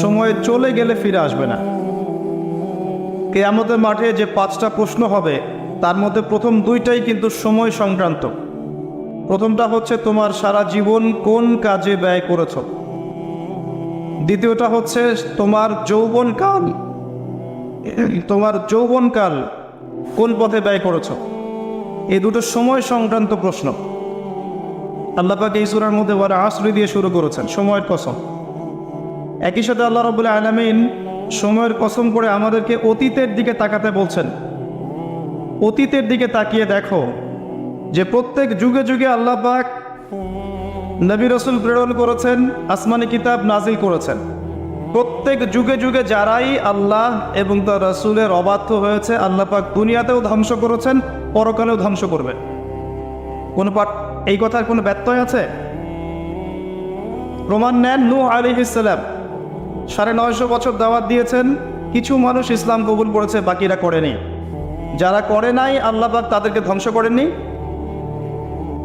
সময় চলে গেলে ফিরে আসবে না। কিয়ামতের মাঠে যে 5টা প্রশ্ন হবে তার মধ্যে প্রথম 2টাই কিন্তু সময় সংক্রান্ত। প্রথমটা হচ্ছে তোমার সারা জীবন কোন কাজে ব্যয় করেছ, দ্বিতীয়টা হচ্ছে তোমার যৌবনকাল কোন পথে ব্যয় করেছ। এই দুটো সময় সংক্রান্ত প্রশ্ন। আল্লাহ পাক এই সূরার মধ্যে ওয়াল আসরি দিয়ে শুরু করেছেন, সময়ের কসম। একই সাথে আল্লাহ রাব্বুল আলামিন সময়ের কসম করে আমাদেরকে অতীতের দিকে তাকাতে বলছেন। অতীতের দিকে তাকিয়ে দেখো যে প্রত্যেক যুগে যুগে আল্লাহ পাক নবী রাসূল প্রেরণ করেছেন, আসমানি কিতাব নাজিল করেছেন। প্রত্যেক যুগে যুগে যারাই আল্লাহ এবং তার রাসূলের অবাধ্য হয়েছে আল্লাহ পাক দুনিয়াতেও ধ্বংস করেছেন, পরকালেও ধ্বংস করবেন। এই কথার কোনো ব্যত্যয় আছে? প্রমাণ নেন, নূহ আলাইহিস সালাম 950 বছর দাওয়াত দিয়েছেন, কিছু মানুষ ইসলাম কবুল করেছে, বাকিরা করেনি। যারা করে নাই আল্লাহ পাক তাদেরকে ধ্বংস করেননি।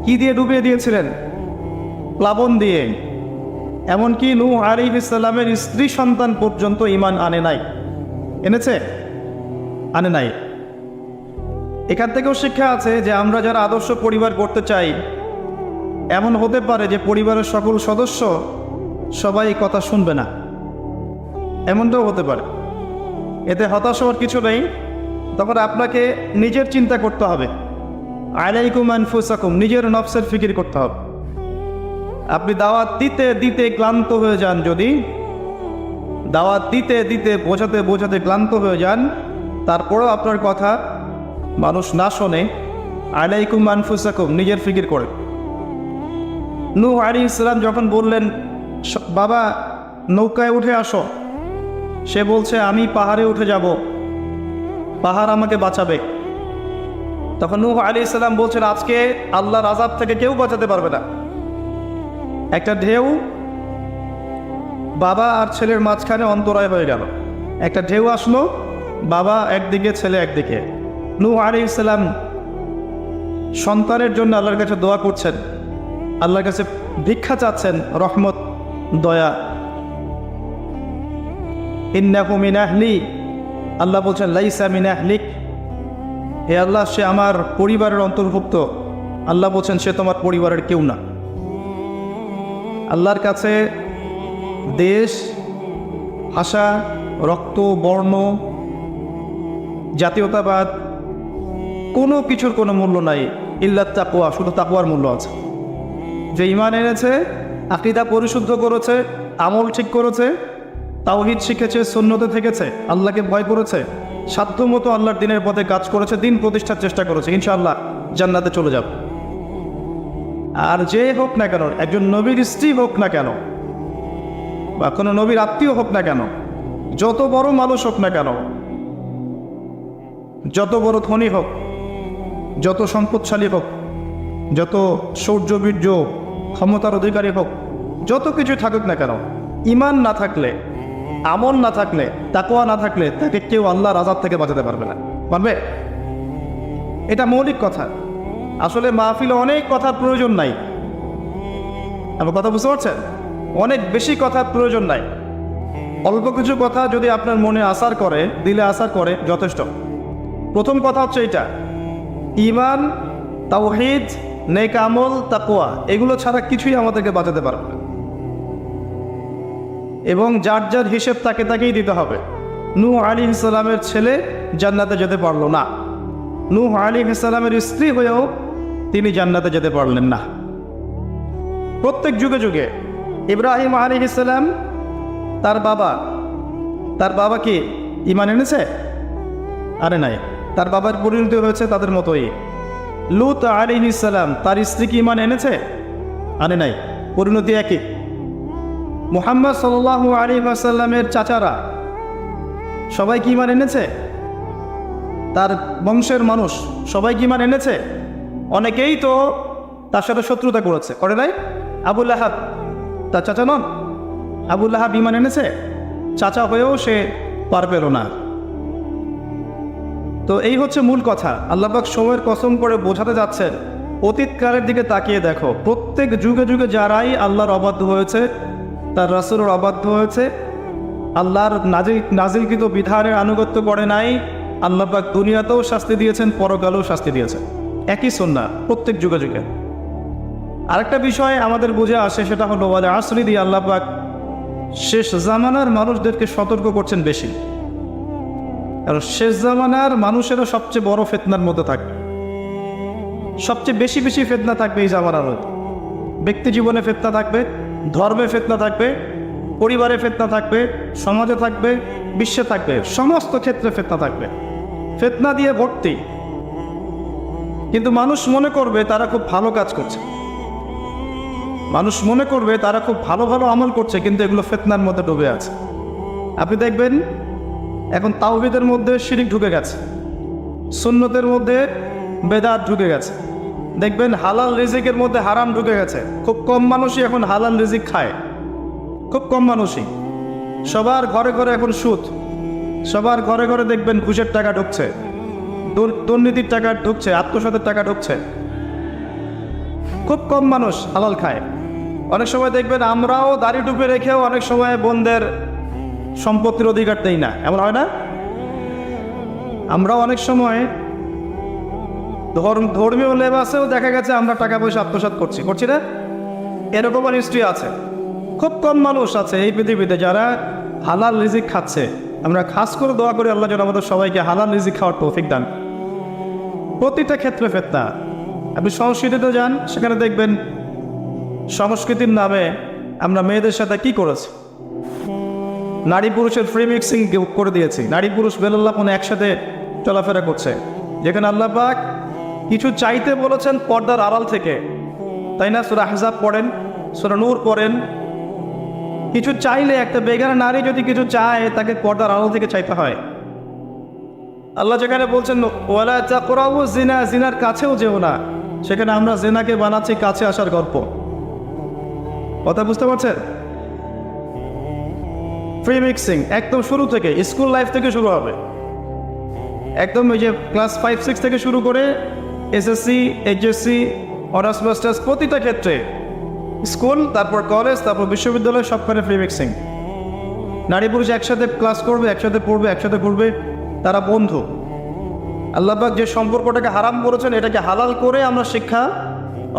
কি দিয়ে ডুবিয়ে দিয়েছিলেন? প্লাবন দিয়ে। এমনকি নূহ আলাইহিস সালামের স্ত্রী সন্তান পর্যন্ত ঈমান আনে নাই। এনেছে? আনে নাই। এখান থেকেও শিক্ষা আছে যে আমরা যারা আদর্শ পরিবার করতে চাই, এমন হতে পারে যে পরিবারের সকল সদস্য সবাই কথা শুনবে না, এমনটাও হতে পারে। এতে হতাশ হওয়ার কিছু নেই। তখন আপনাকে নিজের চিন্তা করতে হবে, আলাইকুম আনফুসাকুম, নিজের নফসের ফিকির করতে হবে। আপনি দাওয়াত দিতে দিতে ক্লান্ত হয়ে যান, যদি দাওয়াত দিতে দিতে বোঝাতে ক্লান্ত হয়ে যান, তারপরেও আপনার কথা মানুষ না শোনে, আলাইকুম আনফুসাকুম, নিজের ফিকির করে। নূহ আলাইহিস সালাম যখন বললেন বাবা নৌকায় উঠে আসো, সে বলছে আমি পাহাড়ে উঠে যাব, পাহাড় আমাকে বাঁচাবে। তখন নূহ আলাইহিস সালাম বলছেন আজকে আল্লাহর আযাব থেকে কেউ বাঁচাতে পারবে না। একটা ঢেউ বাবা আর ছেলের মাঝখানে অন্তরায় হয়ে গেল। একটা ঢেউ আসলো, বাবা একদিকে ছেলে একদিকে। নূহ আলাইহিস সালাম সন্তানের জন্য আল্লাহর কাছে দোয়া করছেন, আল্লাহর কাছে ভিক্ষা চাচ্ছেন রহমত, দয়া। ইন্নাহু মিন আহলি, আল্লাহ বলছেন লাইসা মিন আহলিক, হে আল্লাহ সে আমার পরিবারের অন্তর্ভুক্ত। আল্লাহ বলছেন সে তোমার পরিবারের কেউ না। আল্লাহর কাছে দেশ, ভাষা, রক্ত, বর্ণ, জাতীয়তাবাদ কোনো কিছুর কোনো মূল্য নাই, ইল্লাত তাকওয়া, শুধু তাকওয়ার মূল্য আছে। যে ঈমান এনেছে, আকীদা পরিশুদ্ধ করেছে, আমল ঠিক করেছে, তাওহীদ শিখেছে, সুন্নতে থেকেছে, আল্লাহকে ভয় করেছে, সাধ্যমতো আল্লাহর দিনের পথে কাজ করেছে, দিন প্রতিষ্ঠার চেষ্টা করেছে, ইনশাআল্লাহ জান্নাতে চলে যাবে। আর যে হোক না কেন, একজন নবীর স্ত্রী হোক না কেন, বা কোনো নবীর আত্মীয় হোক না কেন, যত বড় মানুষ হোক না কেন, যত বড় ধনী হোক, যত সম্পদশালী হোক, যত শৌর্যবীর্য ক্ষমতার অধিকারী হোক, যত কিছু থাকুক না কেন, ঈমান না থাকলে, আমল না থাকলে, তাকওয়া না থাকলে তাকে কেউ আল্লাহর আযাব থেকে বাঁচাতে পারবে না। পারবে? এটা মৌলিক কথা। আসলে মাহফিলে অনেক কথার প্রয়োজন নাই। আমার কথা বুঝতে পারছেন? অনেক বেশি কথার প্রয়োজন নাই। অল্প কিছু কথা যদি আপনার মনে আসার করে, দিলে আসার করে, যথেষ্ট। প্রথম কথা হচ্ছে এটা, ঈমান, তাওহীদ, নেক আমল, তাকওয়া, এগুলো ছাড়া কিছুই আমাদেরকে বাঁচাতে পারবে না। এবং যার যার হিসেব তাকেই দিতে হবে। নূহ আলাইহিস সালামের ছেলে জান্নাতে যেতে পারলো না, নূহ আলাইহিস সালামের স্ত্রী হয়েও তিনি জান্নাতে যেতে পারলেন না। প্রত্যেক যুগে যুগে ইব্রাহিম আলাইহিস সালাম, তার বাবা কি ঈমান এনেছে? আরে নাই। তার বাবার পরিণতি হয়েছে তাদের মতোই। লূত আলাইহিস সালাম, তার স্ত্রী কি ঈমান এনেছে? আরে নাই, পরিণতি একই। মুহাম্মদ সাল্লাল্লাহু আলাইহি ওয়াসাল্লামের চাচারা সবাই কি ঈমান এনেছে? তার বংশের মানুষ সবাই কি ঈমান এনেছে? অনেকেই তো তার সাথে শত্রুতা করেছে, করে নাই? আবু লাহাব তার চাচা নন? আবু লাহাব ঈমান এনেছে? চাচা হয়েও সে পার পেল না। তো এই হচ্ছে মূল কথা। আল্লাহ পাক সময়ের কসম করে বোঝাতে যাচ্ছেন, অতীতকালের দিকে তাকিয়ে দেখো, প্রত্যেক যুগে যুগে যারাই আল্লাহর অবাধ্য হয়েছে, তার রাসূলের অবাধ্য হয়েছে, আল্লাহর নাজিলকৃত বিধানের আনুগত্য করে নাই, আল্লাহ পাক দুনিয়াতেও শাস্তি দিয়েছেন, পরকালেও শাস্তি দিয়েছেন। একই সুন্নাহ প্রত্যেক যুগে যুগে। আরেকটা বিষয় আমাদের বুঝে আসে, সেটা হলো ওয়াল আসরি দিয়ে আল্লাহ পাক শেষ জামানার মানুষদেরকে সতর্ক করছেন বেশি। কারণ শেষ জামানার মানুষেরা সবচেয়ে বড় ফিতনার মধ্যে থাকবে, সবচেয়ে বেশি বেশি ফিতনা থাকবে এই জামানার মধ্যে। ব্যক্তি জীবনে ফিতনা থাকবে, ধর্মে ফিতনা থাকবে, পরিবারে ফিতনা থাকবে, সমাজে থাকবে, বিশ্বে থাকবে, সমস্ত ক্ষেত্রে ফিতনা থাকবে। ফিতনা দিয়ে ভর্তি। কিন্তু মানুষ মনে করবে তারা খুব ভালো কাজ করছে, মানুষ মনে করবে তারা খুব ভালো ভালো আমল করছে, কিন্তু এগুলো ফিতনার মধ্যে ডুবে আছে। আপনি দেখবেন এখন তাওহীদের মধ্যে শিরক ঢুকে গেছে, সুন্নতের মধ্যে বেদাত ঢুকে গেছে। দেখবেন হালাল রিজিকের মধ্যে হারাম ঢুকে গেছে। খুব কম মানুষই এখন হালাল রিজিক খায়, খুব কম মানুষই। সবার ঘরে ঘরে এখন সুদ, সবার ঘরে ঘরে দেখবেন ঘুষের টাকা ঢুকছে, দুর্নীতির টাকা ঢুকছে, আত্মসাতের টাকা ঢুকছে। খুব কম মানুষ হালাল খায়। অনেক সময় দেখবেন আমরাও দাড়ি টুপে রেখেও অনেক সময় বোনদের সম্পত্তির অধিকার দেই না, এমন হয় না? আমরাও অনেক সময় ধর্মীয় লেবাসেও দেখা গেছে আমরা টাকা পয়সা আত্মসাৎ করছি না? এরকম হিস্ট্রি আছে। খুব কম মানুষ আছে এই পৃথিবীতে যারা হালাল রিজিক খাচ্ছে। আমরা খাস করে দোয়া করি আল্লাহ যেন আমাদের সবাইকে হালাল রিজিক খাওয়ার তৌফিক দান। প্রতিটা ক্ষেত্রে ফিতনা। আপনি সংস্কৃতিতে যান, সেখানে দেখবেন সংস্কৃতির নামে আমরা মেয়েদের সাথে কি করেছি, নারী পুরুষের ফ্রি মিক্সিং করে দিয়েছি। নারী পুরুষ বেলাল্লাপনে একসাথে চলাফেরা করছে, যেখানে আল্লাহ পাক কিছু চাইতে বলেছেন পর্দার আড়াল থেকে, তাই না? সূরা আহজাব পড়েন, সূরা নূর পড়েন। কিছু চাইলে একটা বেগানা নারী যদি কিছু চায়, তাকে পর্দার আড়াল থেকে চাইতে হয়। আল্লাহ যেখানে বলছেন ওয়ালা তাকরাবু জিনা, জিনার কাছেও যেও না, সেখানে আমরা জিনাকে বানাচ্ছি কাছে আসার গল্প। কথা বুঝতে পারছেন? ফ্রি মিক্সিং একদম শুরু থেকে, স্কুল লাইফ থেকে শুরু হবে। একদম ওই যে ক্লাস 5-6 থেকে শুরু করে এসএসসি, এইচএসসি, অনার্স মাস্টার্স, প্রতিটা ক্ষেত্রে, স্কুল, তারপর কলেজ, তারপর বিশ্ববিদ্যালয়, সবখানে ফ্রি মিক্সিং। নারী পুরুষ একসাথে ক্লাস করবে, একসাথে পড়বে, একসাথে ঘুরবে, তারা বন্ধু। আল্লাহ পাক যে সম্পর্কটাকে হারাম করেছেন, এটাকে হালাল করে আমরা শিক্ষা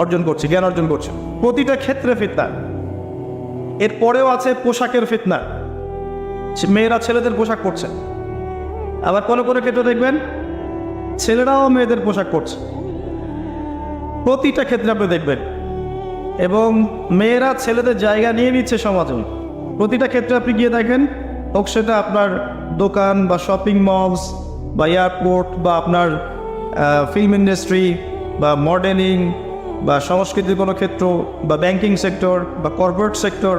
অর্জন করছি, জ্ঞান অর্জন করছি। প্রতিটা ক্ষেত্রে ফিতনা। এরপরেও আছে পোশাকের ফিতনা। মেয়েরা ছেলেদের পোশাক পরছে, আবার কোনো কোনো ক্ষেত্রে দেখবেন ছেলেরাও মেয়েদের পোশাক পরছে। প্রতিটা ক্ষেত্রে আপনি দেখবেন। এবং মেয়েরা ছেলেদের জায়গা নিয়ে নিচ্ছে সমাজে। প্রতিটা ক্ষেত্রে আপনি গিয়ে দেখেন, হোক সেটা আপনার দোকান বা শপিং মলস বা এয়ারপোর্ট বা আপনার ফিল্ম ইন্ডাস্ট্রি বা মডেলিং বা সংস্কৃতির কোনো ক্ষেত্র বা ব্যাংকিং সেক্টর বা corporate sector,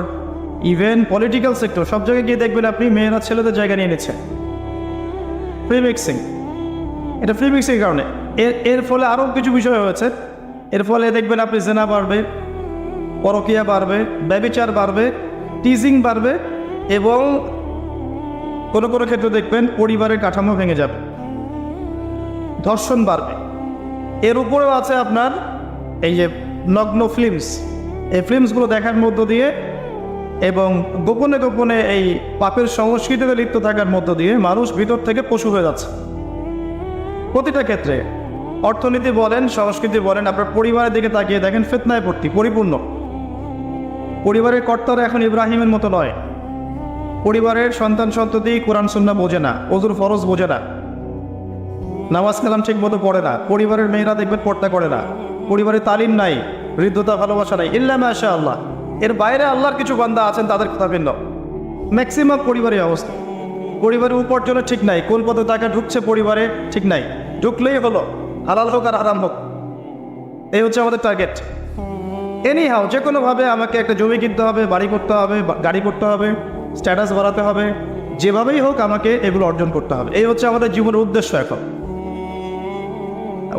even political sector, সব জায়গায় গিয়ে দেখবেন আপনি মেয়েরা ছেলেদের জায়গা নিয়ে নিচ্ছে। Free mixing. এটা ফ্রি মিক্সিংয়ের কারণে। এর ফলে আরও কিছু বিষয় হয়েছে। এর ফলে দেখবেন আপনি জেনা বাড়বে, পরকীয়া বাড়বে, ব্যভিচার বাড়বে, টিজিং বাড়বে, এবং কোনো কোনো ক্ষেত্রে দেখবেন পরিবারের কাঠামো ভেঙে যাবে, ধর্ষণ বাড়বে। এর উপরেও আছে আপনার এই যে নগ্ন ফিল্মস। এই ফিল্মসগুলো দেখার মধ্য দিয়ে এবং গোপনে গোপনে এই পাপের সংস্কৃতিতে লিপ্ত থাকার মধ্য দিয়ে মানুষ ভিতর থেকে পশু হয়ে যাচ্ছে। প্রতিটা ক্ষেত্রে, অর্থনীতি বলেন, সংস্কৃতি বলেন, আপনার পরিবারের দিকে তাকিয়ে দেখেন, ফিতনায় ভর্তি, পরিপূর্ণ। পরিবারের কর্তারা এখন ইব্রাহিমের মতো নয়। পরিবারের সন্তান সন্ততি কোরআন সুন্নাহ বোঝে না, ওযুর ফরজ বোঝে না, নামাজ কালাম ঠিক মতো পড়ে না। পরিবারের মেয়েরা দেখবেন পর্দা করে না। পরিবারে তালিম নাই, হৃদ্যতা, ভালোবাসা নাই, ইল্লা মাশা আল্লাহ। এর বাইরে আল্লাহর কিছু বান্দা আছেন, তাদের কথা ভিন্ন। ম্যাক্সিমাম পরিবারের অবস্থা। পরিবারের উপার্জনের ঠিক নাই, কোন পথে টাকা ঢুকছে পরিবারে ঠিক নাই। ঢুকলেই হলো, হালাল হোক আর হারাম হোক, এই হচ্ছে আমাদের টার্গেট। এনিহাও যে কোনোভাবে আমাকে একটা জমি কিনতে হবে, বাড়ি করতে হবে, গাড়ি করতে হবে, স্ট্যাটাস বাড়াতে হবে, যেভাবেই হোক আমাকে এগুলো অর্জন করতে হবে। এই হচ্ছে আমাদের জীবনের উদ্দেশ্য। এখন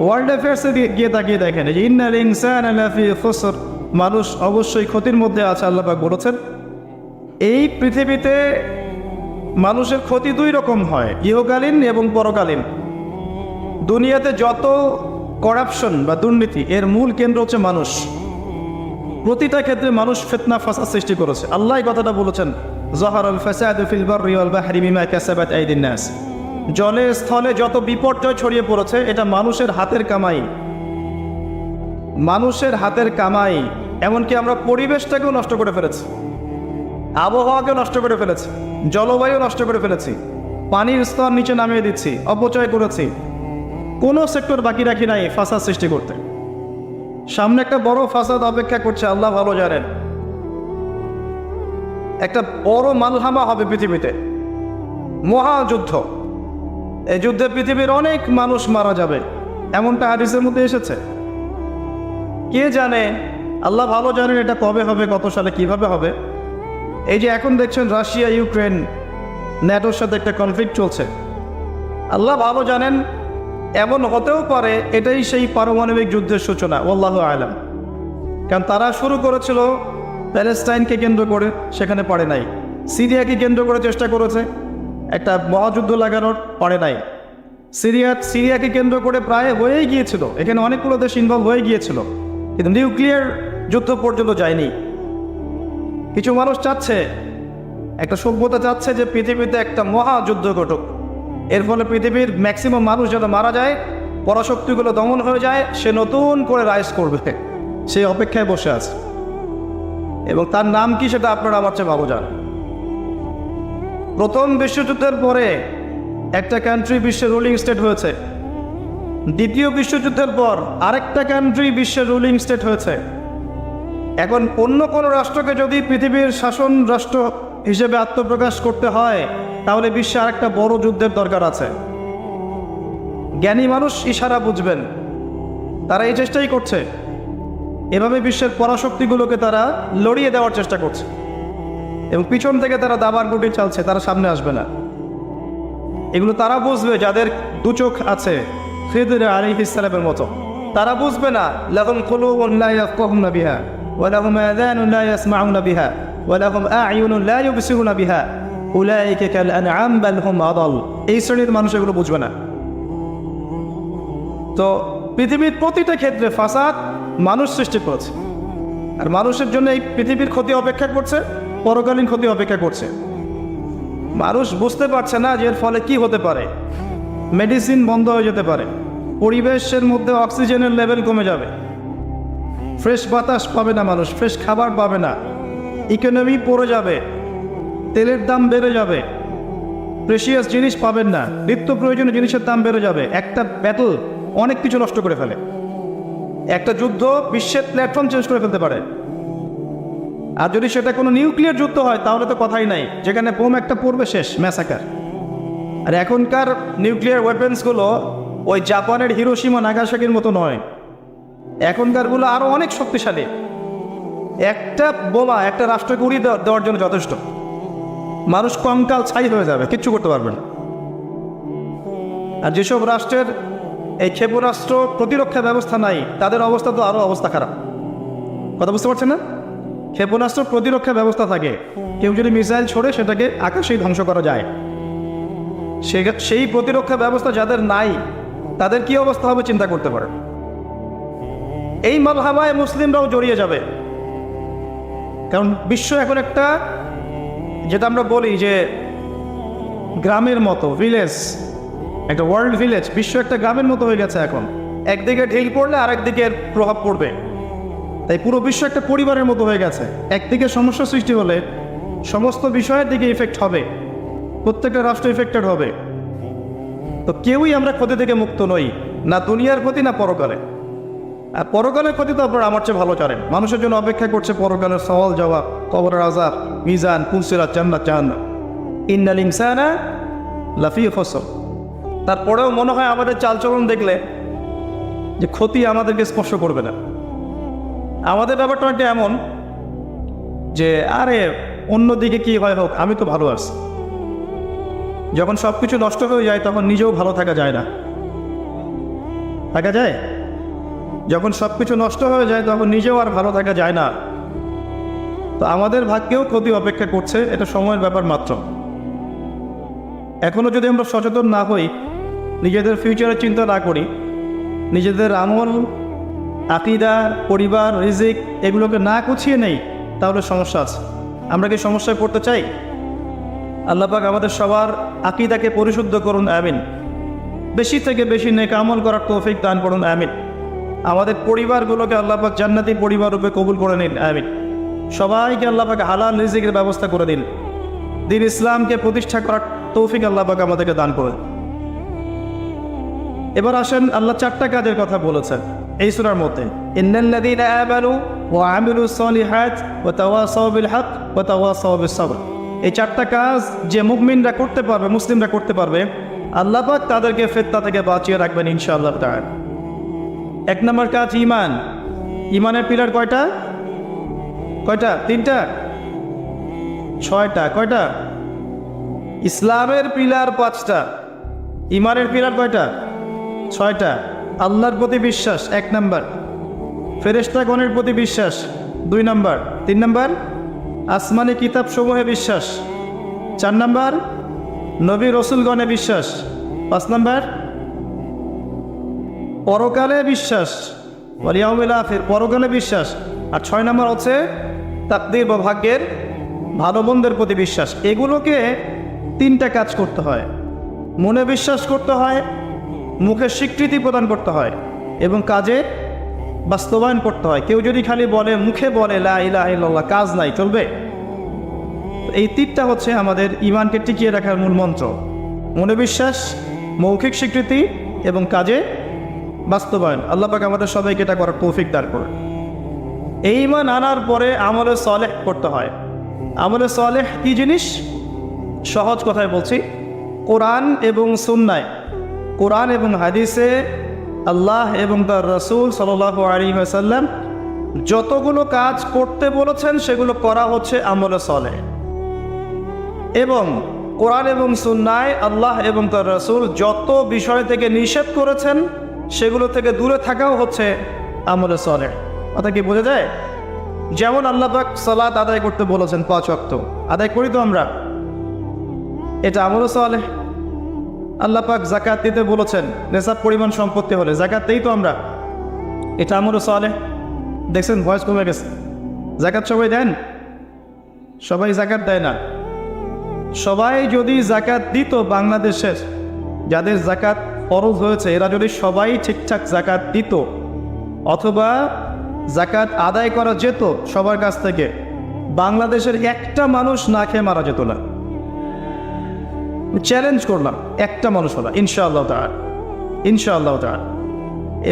ওয়ার্ল্ড অ্যাফেয়ার্সে গিয়ে তাকিয়ে দেখেন, যে ইন্নাল ইনসানা লাফি খুসর, মানুষ অবশ্যই ক্ষতির মধ্যে আছে। আল্লাহ পাক বলেছেন এই পৃথিবীতে মানুষের ক্ষতি দুই রকম হয়, ইহকালীন এবং পরকালীন। দুনিয়াতে যত করাপশন বা দুর্নীতি, এর মূল কেন্দ্র হচ্ছে মানুষ। প্রতিটা ক্ষেত্রে মানুষ ফিতনা ফাসাদ সৃষ্টি করেছে। আল্লাহ কথাটা বলেছেন যাহারাল ফাসাদু ফিল বাররি ওয়াল বাহরি বিমা কাসাবাত আইদিন নাস। জলে স্থলে যত বিপর্যয় ছড়িয়ে পড়েছে এটা মানুষের হাতের কামাই, মানুষের হাতের কামাই। এমনকি আমরা পরিবেশটাকেও নষ্ট করে ফেলেছি, আবহাওয়াকেও নষ্ট করে ফেলেছি, জলবায়ু নষ্ট করে ফেলেছি, পানির স্তর নিচে নামিয়ে দিচ্ছি, অপচয় করেছি। কোনো সেক্টর বাকি রাখি নাই ফাসাদ সৃষ্টি করতে। সামনে একটা বড় ফাসাদ অপেক্ষা করছে, আল্লাহ ভালো জানেন। একটা বড় মালহামা হবে পৃথিবীতে, মহাযুদ্ধ। এই যুদ্ধে পৃথিবীর অনেক মানুষ মারা যাবে, এমনটা হাদিসের মধ্যে এসেছে। কে জানে, আল্লাহ ভালো জানেন এটা কবে হবে, কত সালে, কিভাবে হবে। এই যে এখন দেখছেন রাশিয়া ইউক্রেন ন্যাটোর সাথে একটা কনফ্লিক্ট চলছে, আল্লাহ ভালো জানেন এমন হতেও পারে এটাই সেই পারমাণবিক যুদ্ধের সূচনা, আল্লাহু আলাম। কারণ তারা শুরু করেছিল প্যালেস্টাইনকে কেন্দ্র করে, সেখানে পারে নাই। সিরিয়াকে কেন্দ্র করে চেষ্টা করেছে একটা মহাযুদ্ধ লাগানোর, পারে নাই। সিরিয়াকে কেন্দ্র করে প্রায় হয়েই গিয়েছিল, এখানে অনেকগুলো দেশ ইনভলভ হয়ে গিয়েছিল, কিন্তু নিউক্লিয়ার যুদ্ধ পর্যন্ত যায়নি। কিছু মানুষ চাচ্ছে, একটা সভ্যতা চাচ্ছে যে পৃথিবীতে একটা মহাযুদ্ধ ঘটুক, এর ফলে পৃথিবীর ম্যাক্সিমাম মানুষ যেন মারা যায়, পরাশক্তিগুলো দমন হয়ে যায়, সে নতুন করে রাইজ করবে, সেই অপেক্ষায় বসে আছে। এবং তার নাম কি সেটা আপনারা আমার চেয়ে ভালো জানেন। প্রথম বিশ্বযুদ্ধের পরে একটা কান্ট্রি বিশ্বের রুলিং স্টেট হয়েছে, দ্বিতীয় বিশ্বযুদ্ধের পর আরেকটা কান্ট্রি বিশ্বের রুলিং স্টেট হয়েছে। এখন অন্য কোনো রাষ্ট্রকে যদি পৃথিবীর শাসন রাষ্ট্র হিসেবে আত্মপ্রকাশ করতে হয়, তাহলে বিশ্বে আরেকটা বড় যুদ্ধের দরকার আছে। জ্ঞানী মানুষ ইশারা বুঝবেন, তারা এই চেষ্টাই করছে। এভাবে বিশ্বের পরাশক্তিগুলোকে তারা লড়িয়ে দেওয়ার চেষ্টা করছে, এবং পিছন থেকে তারা দাবার গুটি চালছে, তারা সামনে আসবে না। এগুলো তারা বুঝবে যাদের দু চোখ আছে, খিদর আলাইহিস সালামের মতো। তারা বুঝবে না, লাহুম কুলুবুন লা ইয়াফকাহুনা বিহা ওয়া লাহুম আযানুন লা ইয়াসমাউনা বিহা ওয়া লাহুম আ'য়ুনুন লা ইউবসিরুনা বিহা উলাইকা কাল আনআম বাল হুম আদাল। এই শ্রেণীর মানুষ এগুলো বুঝবে না। তো পৃথিবীর প্রতিটা ক্ষেত্রে ফাসাদ মানুষ সৃষ্টি করেছে, আর মানুষের জন্য এই পৃথিবীর ক্ষতি অপেক্ষা করছে, পরকালীন ক্ষতি অপেক্ষা করছে। মানুষ বুঝতে পারছে না যে এর ফলে কি হতে পারে। মেডিসিন বন্ধ হয়ে যেতে পারে, পরিবেশের মধ্যে অক্সিজেনের লেভেল কমে যাবে, ফ্রেশ বাতাস পাবে না মানুষ, ফ্রেশ খাবার পাবে না, ইকোনমি পড়ে যাবে, তেলের দাম বেড়ে যাবে, প্রেশিয়াস জিনিস পাবেন না, নিত্য প্রয়োজনীয় জিনিসের দাম বেড়ে যাবে। একটা ব্যাটল অনেক কিছু নষ্ট করে ফেলে, একটা যুদ্ধ বিশ্বের প্ল্যাটফর্ম চেঞ্জ করে ফেলতে পারে। আর যদি সেটা কোনো নিউক্লিয়ার যুদ্ধ হয় তাহলে তো কথাই নাই, যেখানে বোম একটা পড়বে শেষ, ম্যাসাকার। আর এখনকার নিউক্লিয়ার ওয়েপেন্সগুলো ওই জাপানের হিরোশিমা নাগাসাকির মতো নয়, এখনকারগুলো আরও অনেক শক্তিশালী। একটা বোমা একটা রাষ্ট্রকে উড়িয়ে দেওয়ার জন্য যথেষ্ট, মানুষ কঙ্কাল ছাই হয়ে যাবে, কিচ্ছু করতে পারবে না। আর যেসব রাষ্ট্রের এই ক্ষেপণাস্ত্র প্রতিরক্ষা ব্যবস্থা নাই, তাদের অবস্থা তো আরও অবস্থা খারাপ। কথা বুঝতে পারছেন না? ক্ষেপণাস্ত্র প্রতিরক্ষা ব্যবস্থা থাকে, কেউ যদি মিসাইল ছোড়ে সেটাকে আকাশেই ধ্বংস করা যায়। সেই প্রতিরক্ষা ব্যবস্থা যাদের নাই, তাদের কি অবস্থা হবে চিন্তা করতে পারে। এই মালহামায় মুসলিমরাও জড়িয়ে যাবে, কারণ বিশ্ব এখন একটা, যেটা আমরা বলি যে গ্রামের মতো, ভিলেজ, একটা ওয়ার্ল্ড ভিলেজ, বিশ্ব একটা গ্রামের মতো হয়ে গেছে এখন। একদিকে ঢিল পড়লে আরেকদিকে প্রভাব পড়বে, তাই পুরো বিশ্ব একটা পরিবারের মতো হয়ে গেছে। একদিকে সমস্যা সৃষ্টি হলে সমস্ত বিষয়ের দিকে ইফেক্ট হবে, প্রত্যেকটা রাষ্ট্র ইফেক্টেড হবে। তো কেউই আমরা ক্ষতি থেকে মুক্ত নই, না দুনিয়ার ক্ষতি না পরকালে। আর পরকালের ক্ষতি তো আপনারা আমার চেয়ে ভালো জানেন। মানুষের জন্য অপেক্ষা করছে পরকালের সওয়াল জবাব, কবরের আযাব, মিজান, পুলসিরাত, জান্নাত, জাহান্নাম। ইন্নাল ইনসানা লাফি খুসর। তারপরেও মনে হয় আমাদের চালচলন দেখলে যে ক্ষতি আমাদেরকে স্পর্শ করবে না। আমাদের ব্যাপারটা একটা এমন যে আরে অন্যদিকে কি হয় হোক, আমি তো ভালো আছি। যখন সব কিছু নষ্ট হয়ে যায় তখন নিজেও ভালো থাকা যায় না, থাকা যায়? যখন সব কিছু নষ্ট হয়ে যায় তখন নিজেও আর ভালো থাকা যায় না। তো আমাদের ভাগ্যেও ক্ষতি অপেক্ষা করছে, এটা সময়ের ব্যাপার মাত্র। এখনও যদি আমরা সচেতন না হই, নিজেদের ফিউচারের চিন্তা না করি, নিজেদের আমল, আকিদা, পরিবার, রিজিক এগুলোকে না গুছিয়ে নেই, তাহলে সমস্যা আছে। আমরা কি সমস্যায় পড়তে চাই? আল্লাহ পাক আমাদের সবার আকীদাকে পরিশুদ্ধ করুন, আমিন। বেশি থেকে বেশি নেক আমল করার তৌফিক দান করুন, আমিন। আমাদের পরিবারগুলোকে আল্লাহ পাক জান্নাতি পরিবার রূপে কবুল করে নিন, আমিন। সবাইকে আল্লাহ পাক হালাল রিজিকের ব্যবস্থা করে দিন। দ্বীন ইসলামকে প্রতিষ্ঠা করার তৌফিক আল্লাহ পাক আমাদেরকে দান করুন। এবার আসেন, আল্লাহ 4টা কাজের কথা বলেছেন এই সূরার মধ্যে, ইন্নাল্লাযীনা আমানু ওয়া আমিলুস সলিহাত ওয়া তাওয়াসাউ বিল হক ওয়া তাওয়াসাউ বিস সবর। এই 4টা কাজ যে মুমিনরা করতে পারবে, মুসলিমরা করতে পারবে, আল্লাহ পাক তাদেরকে ফিতনা থেকে বাঁচিয়ে রাখবেন ইনশাআল্লাহ তাআলা। 1 নম্বর কাজ ঈমান। ঈমানের পিলার কয়টা? 3টা? 6টা? কয়টা? ইসলামের পিলার 5টা, ঈমানের পিলার কয়টা? 6টা। আল্লাহর প্রতি বিশ্বাস 1 নম্বর, ফেরেশতাগণের প্রতি বিশ্বাস 2 নম্বর, 3 নম্বর আসমানি কিতাব সমূহে বিশ্বাস, 4 নম্বর নবী রসুলগণে বিশ্বাস, 5 নম্বর পরকালে বিশ্বাস, ওয়াল ইয়াউমিল আখির, পরকালে বিশ্বাস, আর 6 নম্বর হচ্ছে তাকদীর বা ভাগ্যের ভালো মন্দের প্রতি বিশ্বাস। এগুলোকে 3টা কাজ করতে হয়। মনে বিশ্বাস করতে হয়, মুখে স্বীকৃতি প্রদান করতে হয়, এবং কাজে বাস্তবায়ন করতে হয়। কেউ যদি খালি বলে, মুখে বলে লা ইলাহা ইল্লাল্লাহ, কাজ নাই, চলবে? এই 3টা হচ্ছে আমাদের ঈমানকে টিকিয়ে রাখার মূল মন্ত্র। মনে বিশ্বাস, মৌখিক স্বীকৃতি এবং কাজে বাস্তবায়ন। আল্লাহ পাক আমাদের সবাইকে এটা করার তৌফিক দান করুন। এই ঈমান আনার পরে আমলে সালেহ করতে হয়। আমলে সালেহ কি জিনিস? সহজ কথায় বলছি, কোরআন এবং সুন্নায়, কোরআন এবং হাদিসে আল্লাহ এবং তার রাসূল সাল্লাল্লাহু আলাইহি ওয়াসাল্লাম যতগুলো কাজ করতে বলেছেন সেগুলো করা হচ্ছে আমলে সালেহ। এবং কোরআন এবং সুন্নায় আল্লাহ এবং তার রাসূল যত বিষয় থেকে নিষেধ করেছেন সেগুলো থেকে দূরে থাকাও হচ্ছে আমলে সালেহ। কথা কি বোঝা যায়? যেমন আল্লাহ পাক সালাত আদায় করতে বলেছেন 5 ওয়াক্ত, আদায় করি তো আমরা, এটা আমলে সালেহ। আল্লাহ পাক যাকাত দিতে বলেছেন, নেশাব পরিমাণ সম্পত্তি হলে যাকাত দেই তো আমরা, এটা আমলে সালেহ। দেখছেন ভয়েস কমে গেছে। যাকাত সবাই দেন? সবাই যাকাত দেয় না। সবাই যদি যাকাত দিত, বাংলাদেশের যাদের যাকাত ফরজ হয়েছে এরা যদি সবাই ঠিকঠাক যাকাত দিত, অথবা যাকাত আদায় করা যেত সবার কাছ থেকে, বাংলাদেশের একটা মানুষ না খেয়ে মারা যেত না। চ্যালেঞ্জ করলাম, একটা মানুষ হলো ইনশাআল্লাহ তাআলা, ইনশাআল্লাহ তাআলা।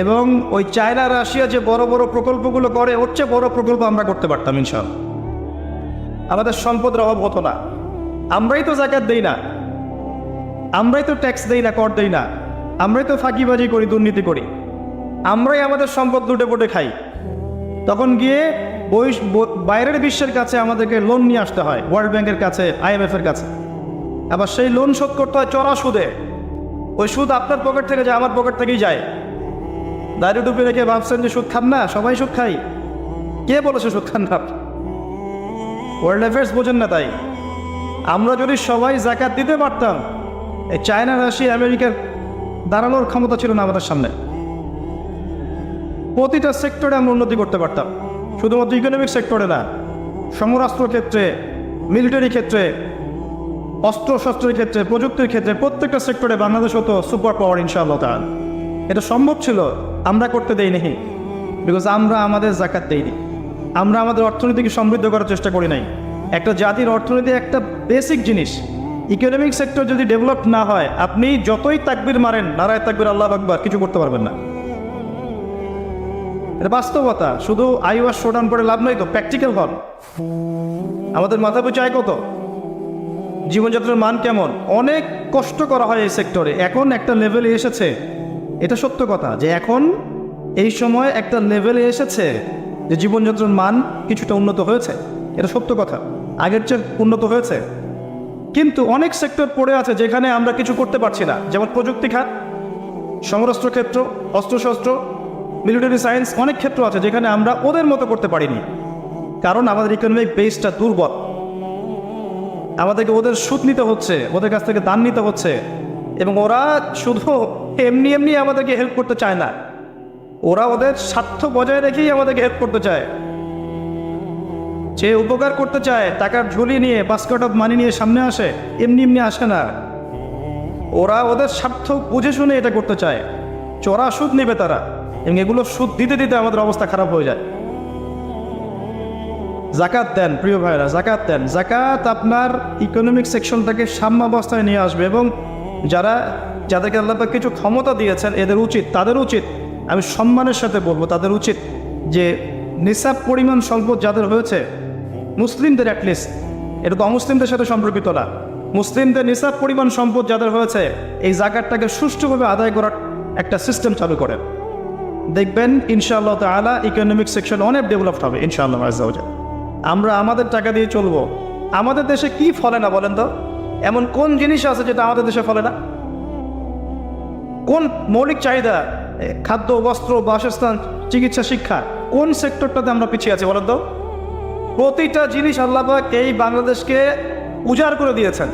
এবং ওই চায়না রাশিয়া যে বড় বড় প্রকল্পগুলো করে, ওর চেয়ে বড় প্রকল্প আমরা করতে পারতাম ইনশাআল্লাহ। আমাদের সম্পদের অভাব হতো না। আমরাই তো যাকাত দেই না, আমরাই তো ট্যাক্স দেই না, কর দেই না, আমরাই তো ফাঁকিবাজি করি, দুর্নীতি করি, আমরাই আমাদের সম্পদ লুটে পুটে খাই। তখন গিয়ে বাইরের বিশ্বের কাছে আমাদেরকে লোন নিয়ে আসতে হয়, ওয়ার্ল্ড ব্যাংকের কাছে, IMF এর কাছে। আবার সেই লোন শোধ করতে হয় চড়া সুদে। ওই সুদ আপনার পকেট থেকে যায়, আমার পকেট থেকেই যায়। দাঁড়িয়ে টুপি রেখে ভাবছেন যে সুদ খান না, সবাই সুদ খাই। কে বলেছে সুদ খান না? ওয়ার্ল্ড অ্যাফেয়ার্স বোঝেন না। তাই আমরা যদি সবাই যাকাত দিতে পারতাম, এই চায়না, রাশিয়া, আমেরিকার দাঁড়ানোর ক্ষমতা ছিল না আমাদের সামনে। প্রতিটা সেক্টরে আমরা উন্নতি করতে পারতাম, শুধুমাত্র ইকোনমিক সেক্টরে না, সমরাস্ত্র ক্ষেত্রে, মিলিটারি ক্ষেত্রে, অস্ত্রশস্ত্রের ক্ষেত্রে, প্রযুক্তির ক্ষেত্রে, প্রত্যেকটা সেক্টরে বাংলাদেশ হতো সুপার পাওয়ার ইনশাআল্লাহ তাআলা। এটা সম্ভব ছিল, আমরা করতে দেইনি, বিকজ আমরা আমাদের যাকাত দেইনি। আমরা আমাদের অর্থনীতিকে সমৃদ্ধ করার চেষ্টা করি নাই। একটা জাতির অর্থনীতি একটা বেসিক জিনিস। ইকোনমিক সেক্টর যদি ডেভেলপ না হয়, আপনি যতই তাকবীর মারেন, নারায়ে তাকবীর, আল্লাহু আকবার, কিছু করতে পারবেন না। এটা বাস্তবতা। শুধু আইওয়াস শোডাউন করে লাভ নয় তো, প্র্যাকটিক্যাল হন। আমাদের মাথা পিছু আয় কত, জীবনযাত্রার মান কেমন, অনেক কষ্ট করা হয় এই সেক্টরে। এখন একটা লেভেলে এসেছে, এটা সত্য কথা, যে এখন এই সময় একটা লেভেলে এসেছে যে জীবনযাত্রার মান কিছুটা উন্নত হয়েছে, এটা সত্য কথা, আগের চেয়ে উন্নত হয়েছে। কিন্তু অনেক সেক্টর পড়ে আছে যেখানে আমরা কিছু করতে পারছি না, যেমন প্রযুক্তি খাত, সমরাস্ত্র ক্ষেত্র, অস্ত্রশস্ত্র, মিলিটারি সায়েন্স, অনেক ক্ষেত্র আছে যেখানে আমরা ওদের মতো করতে পারিনি, কারণ আমাদের ইকোনমিক বেসটা দুর্বল। আমাদেরকে ওদের সুদ নিতে হচ্ছে, ওদের কাছ থেকে দান নিতে হচ্ছে, এবং ওরা শুধু এমনি এমনি আমাদেরকে হেল্প করতে চায় না, ওরা ওদের স্বার্থ বজায় রেখেই আমাদেরকে হেল্প করতে চায়। যে উপকার করতে চায় টাকার ঝুলি নিয়ে বাস্কেট অফ মানি নিয়ে সামনে আসে, এমনি এমনি আসে না। ওরা ওদের স্বার্থ বুঝে শুনে এটা করতে চায়, চড়া সুদ নেবে তারা, এবং এগুলো সুদ দিতে দিতে আমাদের অবস্থা খারাপ হয়ে যায়। জাকাত দেন প্রিয় ভাইরা, জাকাত দেন। জাকাত আপনার ইকোনমিক সেকশনটাকে সাম্যাবস্থায় নিয়ে আসবে, এবং যাদেরকে আল্লাহ পাক কিছু ক্ষমতা দিয়েছেন তাদের উচিত, আমি সম্মানের সাথে বলবো, তাদের উচিত যে নিসাব পরিমাণ সম্পদ যাদের হয়েছে, মুসলিমদের অ্যাটলিস্ট, এটা তো অমুসলিমদের সাথে সম্পর্কিত না, মুসলিমদের নিসাব পরিমাণ সম্পদ যাদের হয়েছে এই জাকাতটাকে সুষ্ঠুভাবে আদায় করার একটা সিস্টেম চালু করেন। দেখবেন ইনশাআল্লাহ তাআলা ইকোনমিক সেকশন অনেক ডেভেলপড হবে ইনশাআল্লাহ আযজা ওয়া জাল। আমরা আমাদের টাকা দিয়ে চলবো। আমাদের দেশে কি ফলে না বলেন তো? এমন কোন জিনিস আছে যেটা আমাদের দেশে ফলে না? কোন মৌলিক চাহিদা, খাদ্য, বস্ত্র, বাসস্থান, চিকিৎসা, শিক্ষা, কোন সেক্টরটাতে আমরা পিছিয়ে আছি বলেন তো? প্রতিটা জিনিস আল্লাহ পাক এই বাংলাদেশকে উজাড় করে দিয়েছেন।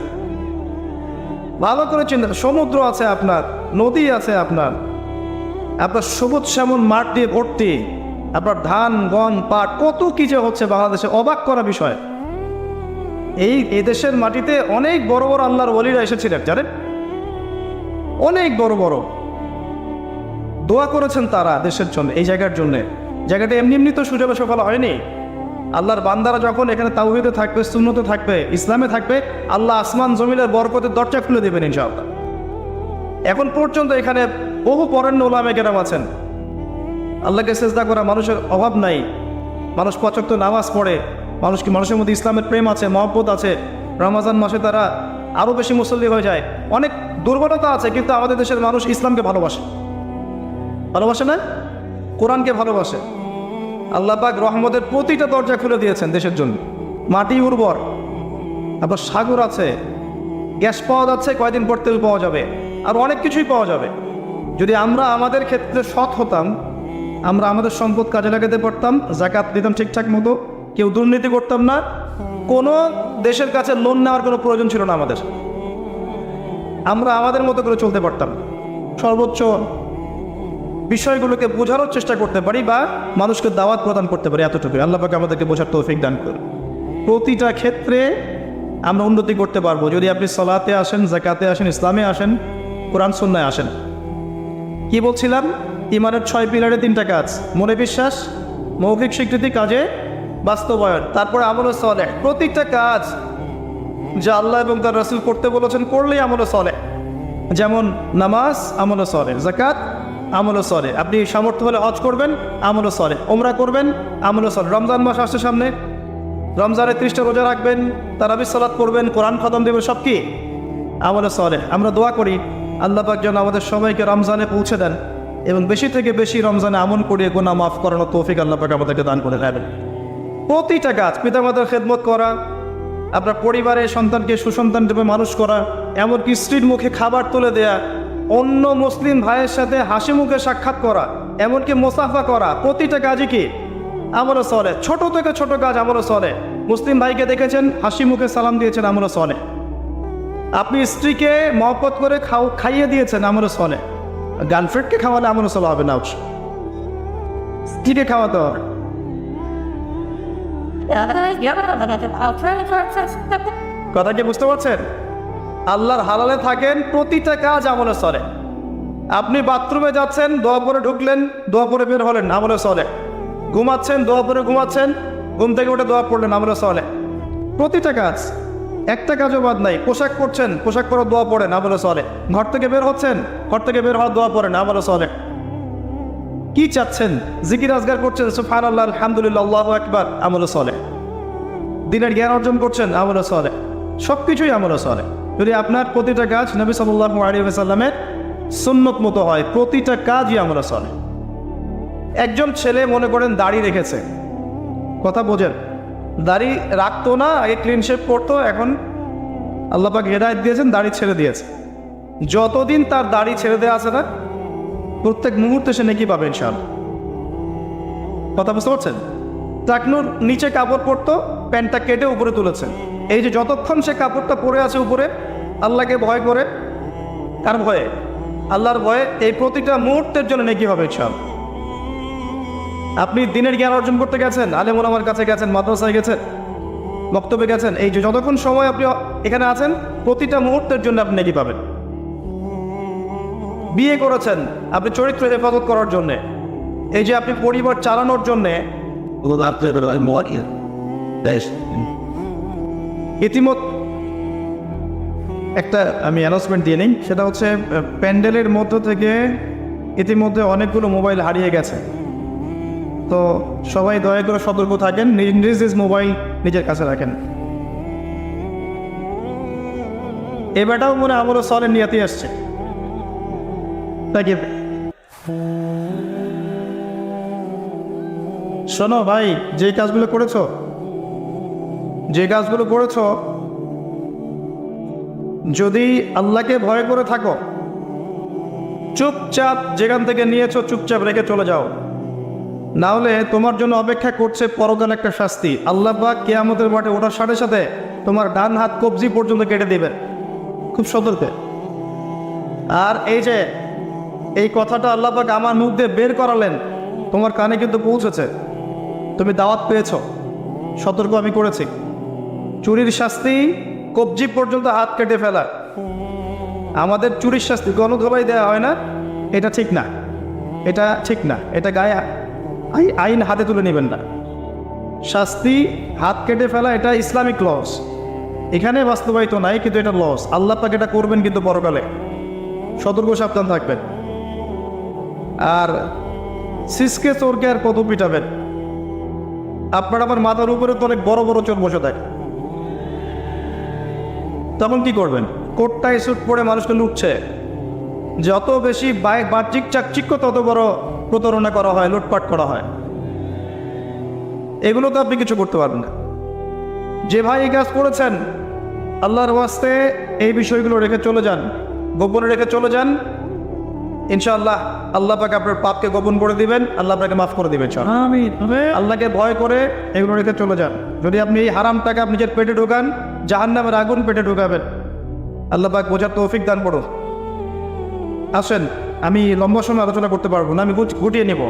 ভালো করে চিন্তা, সমুদ্র আছে আপনার, নদী আছে আপনার সবুজ শ্যামল মাঠ দিয়ে ভর্তি, আপনার ধান, গম, পাট, কত কি যে হচ্ছে বাংলাদেশে, অবাক করা বিষয়। এই দেশের মাটিতে অনেক বড় বড় আল্লাহর ওলিরা এসেছিলেন, জানেন? অনেক বড় বড় দোয়া করেছেন তারা দেশের জন্য, এই জায়গার জন্য। জায়গাটা এমনি এমনি তো সুযোগে সফল হয়নি। আল্লাহর বান্দারা যখন এখানে তাওহীদে থাকবে, সুন্নতে থাকবে, ইসলামে থাকবে, আল্লাহ আসমান জমিনের বরকতের দরজা খুলে দেবেন ইনশাআল্লাহ। এখন পর্যন্ত এখানে বহু বরেণ্য উলামা কেরাম আছেন। আল্লাহকে সেজদা করা মানুষের অভাব নাই, মানুষ ৫ ওয়াক্ত নামাজ পড়ে, মানুষের মধ্যে ইসলামের প্রেম আছে, মহব্বত আছে। রমজান মাসে তারা আরও বেশি মুসল্লি হয়ে যায়। অনেক দুর্বলতা আছে, কিন্তু আমাদের দেশের মানুষ ইসলামকে ভালোবাসে না, কোরআনকে ভালোবাসে। আল্লাহ পাক রহমতের প্রতিটা দরজা খুলে দিয়েছেন দেশের জন্য। মাটি উর্বর, আপনার সাগর আছে, গ্যাস পাওয়া যাচ্ছে, কয়দিন পর তেল পাওয়া যাবে, আর অনেক কিছুই পাওয়া যাবে। যদি আমরা আমাদের ক্ষেত্রে সৎ হতাম, আমরা আমাদের সম্পদ কাজে লাগাতে পারতাম, জাকাত দিতাম ঠিকঠাক মতো, কেউ দুর্নীতি করতাম না, কোনো দেশের কাছে লোন নেওয়ার কোনো প্রয়োজন ছিল না আমাদের, আমরা আমাদের মতো করে চলতে পারতাম, সর্বোচ্চ বিষয়গুলোকে বোঝানোর চেষ্টা করতে পারি বা মানুষকে দাওয়াত প্রদান করতে পারি, এতটুকু। আল্লাহ পাক আমাদেরকে বোঝার তৌফিক দান করুন। প্রতিটা ক্ষেত্রে আমরা উন্নতি করতে পারবো যদি আপনি সালাতে আসেন, জাকাতে আসেন, ইসলামে আসেন, কোরআন সুন্নায় আসেন। কি বলছিলাম? ইমানের 6 পিলারে 3টা কাজ: মনে বিশ্বাস, মৌখিক স্বীকৃতি, কাজে বাস্তবায়ন, তারপরে আমলে সালেহ। প্রতিটা কাজ যা আল্লাহ এবং তার রাসূল করতে বলেছেন করলেই আমলে সালেহ। যেমন নামাজ, আমলে সালেহ; যাকাত, আমলে সালেহ। আপনি সামর্থ্য হলে হজ করবেন, আমলে সালেহ; ওমরা করবেন, আমলে সালেহ। রমজান মাস আসছে সামনে, রমজানে 30টা রোজা রাখবেন, তারাবির সালাত করবেন, কোরআন খতম দেবেন, সব কি আমলে সালেহ। আমরা দোয়া করি আল্লাহ পাক যেন আমাদের সবাইকে রমজানে পৌঁছে দেন এবং বেশি থেকে বেশি রমজানে আমল করিয়ে গুনাহ মাফ করানোর তৌফিক আল্লাহ পাক আমাদেরকে দান করে দেবেন। প্রতিটা কাজ, পিতামাতার খেদমত করা, আপনার পরিবারের সন্তানকে সুসন্তান রূপে মানুষ করা, এমনকি স্ত্রীর মুখে খাবার তুলে দেয়া, অন্য মুসলিম ভাইয়ের সাথে হাসি মুখে সাক্ষাৎ করা, এমনকি মোসাফা করা, প্রতিটা কাজই কি আমলে সালেহ। ছোট থেকে ছোট কাজ আমলে সালেহ। মুসলিম ভাইকে দেখেছেন, হাসি মুখে সালাম দিয়েছেন, আমলে সালেহ। আপনি স্ত্রীকে মহব্বত করে খাইয়ে দিয়েছেন, আমলে সালেহ। গার্লফ্রেন্ডকে খাওয়ালে আমলে সালেহ হবে না, স্ত্রীকে খাওয়াতে হবে। কথা কি বুঝতে পারছেন? আল্লাহর হালালে থাকেন, প্রতিটা কাজ আমলে সালেহ। আপনি বাথরুমে যাচ্ছেন, দোয়া পরে ঢুকলেন, দোয়া পরে বের হলেন, আমলে সালেহ। ঘুমাচ্ছেন, দোয়া পরে ঘুমাচ্ছেন, ঘুম থেকে উঠে দোয়া পড়লেন, আমলে সালেহ। প্রতিটা কাজ, একটা কাজও বাদ নাই। পোশাক পরছেন, পোশাক পরে দোয়া পড়েন, আমলে সালেহ। ঘর থেকে বের হচ্ছেন, ঘর থেকে বের হওয়ার দোয়া পড়েন, আমলে সালেহ। কি চাচ্ছেন? জিকির আজগার করছেন, সুবহানাল্লাহ, আলহামদুলিল্লাহ, আল্লাহু আকবার, আমলে সালেহ। দিনের জ্ঞান অর্জন করছেন, আমলে সালেহ। সব কিছুই আমলে সালেহ। যদি আপনার প্রতিটা কাজ নবী সাল্লাল্লাহু আলাইহি ওয়াসাল্লামের সুন্নত মতো হয়, প্রতিটা কাজই আমলে সালেহ। একজন ছেলে মনে করেন দাড়ি রেখেছে, কথা বোঝেন, দাড়ি রাখতো না, আগে ক্লিন শেভ করতো, এখন আল্লাহ পাক হেদায়েত দিয়েছেন, দাড়ি ছেড়ে দিয়েছে। যতদিন তার দাড়ি ছেড়ে দেওয়া আছে না, প্রত্যেক মুহূর্তে সে নেকি পাবে ইনশাআল্লাহ। কথা বুঝতে পারছেন? টাকনুর নিচে কাপড় পরতো, প্যান্টটা কেটে উপরে তুলেছে। এই যে যতক্ষণ সে কাপড়টা পরে আছে উপরে, আল্লাহকে ভয় করে, কার ভয়ে? আল্লাহর ভয়ে, এই প্রতিটা মুহূর্তের জন্য নেকি হবে ইনশাআল্লাহ। আপনি দিনের জ্ঞান অর্জন করতে গেছেন, আলেম ওলামার কাছে গেছেন, মাদ্রাসায় গেছেন, বক্তব্যে গেছেন, এই যে যতক্ষণ সময় আপনি এখানে আছেন প্রতিটা মুহূর্তের জন্য আপনি নেকি পাবেন। বিয়ে করেছেন আপনি চরিত্র হেফাজত করার জন্যে, এই যে আপনি পরিবার চালানোর জন্যে। ইতিমধ্যে একটা আমি অ্যানাউন্সমেন্ট দিয়ে নিই, সেটা হচ্ছে প্যান্ডেলের মধ্য থেকে ইতিমধ্যে অনেকগুলো মোবাইল হারিয়ে গেছে। তো সবাই দয়া করে সতর্ক থাকেন, নিজ নিজ মোবাইল নিজের কাছে রাখেন। এবারটাও মনে আমল সলের নিয়াতি আসছে। শোনো ভাই, যে কাজগুলো করেছো যদি আল্লাহকে ভয় করে থাকো, চুপচাপ যেখান থেকে নিয়েছো চুপচাপ রেখে চলে যাও, না হলে তোমার জন্য অপেক্ষা করছে পরকাল একটা শাস্তি। আল্লাহ পাক কিয়ামতের মাঠে ওঠার সাথে সাথে তোমার ডান হাত কবজি পর্যন্ত কেটে দেবে, খুব সতর্ক। আর এই কথাটা আল্লাহ পাক আমার মুখ দিয়ে বের করালেন, তোমার কানে কিন্তু পৌঁছেছে, তুমি দাওয়াত পেয়েছো, সতর্ক আমি করেছি। চুরির শাস্তি কবজি পর্যন্ত হাত কেটে ফেলা। আমাদের চুরির শাস্তি গণধোলাই দেওয়া হয় না, এটা ঠিক না, এটা গায়ে আইন হাতে তুলে নেবেন না। শাস্তি হাত কেটে ফেলা এটা ইসলামিক লস, এখানে বাস্তবায়িত নাই, কিন্তু এটা লস। আল্লাহ পাক এটা করবেন কিন্তু পরকালে, সতর্ক সাবধান থাকবেন। আর সিসকে চোরকে আর কত পিটাবেন? আপনার আমার মাথার উপরে তো অনেক বড় বড় চোর বসে থাকে, তখন কি করবেন? কোটটাই স্যুট পরে মানুষকে লুটছে, যত বেশি বাহ্যিক চাকচিক্য তত বড় প্রতারণা করা হয়, লুটপাট করা হয়। এগুলো তো আপনি কিছু করতে পারবেন না। যে ভাই এই কাজ করেছেন, আল্লাহর ওয়াস্তে এই বিষয়গুলো রেখে চলে যান, গোপনে রেখে চলে যান। ইনশাআল্লাহ আল্লাহ পাক আপনার পাপকে গোপন করে দিবেন, আল্লাহ আপনাকে মাফ করে দিবেন। আল্লাহকে ভয় করে এগুলো রেখে চলে যান। যদি আপনি এই হারাম টাকা নিজের পেটে ঢোকান, জাহান্নামের আগুন পেটে ঢোকাবেন। আল্লাহ পাক বোঝার তৌফিক দান করুন। আসেন, আমি লম্বা সময় আলোচনা করতে পারবো না, আমি গুটিয়ে নেব।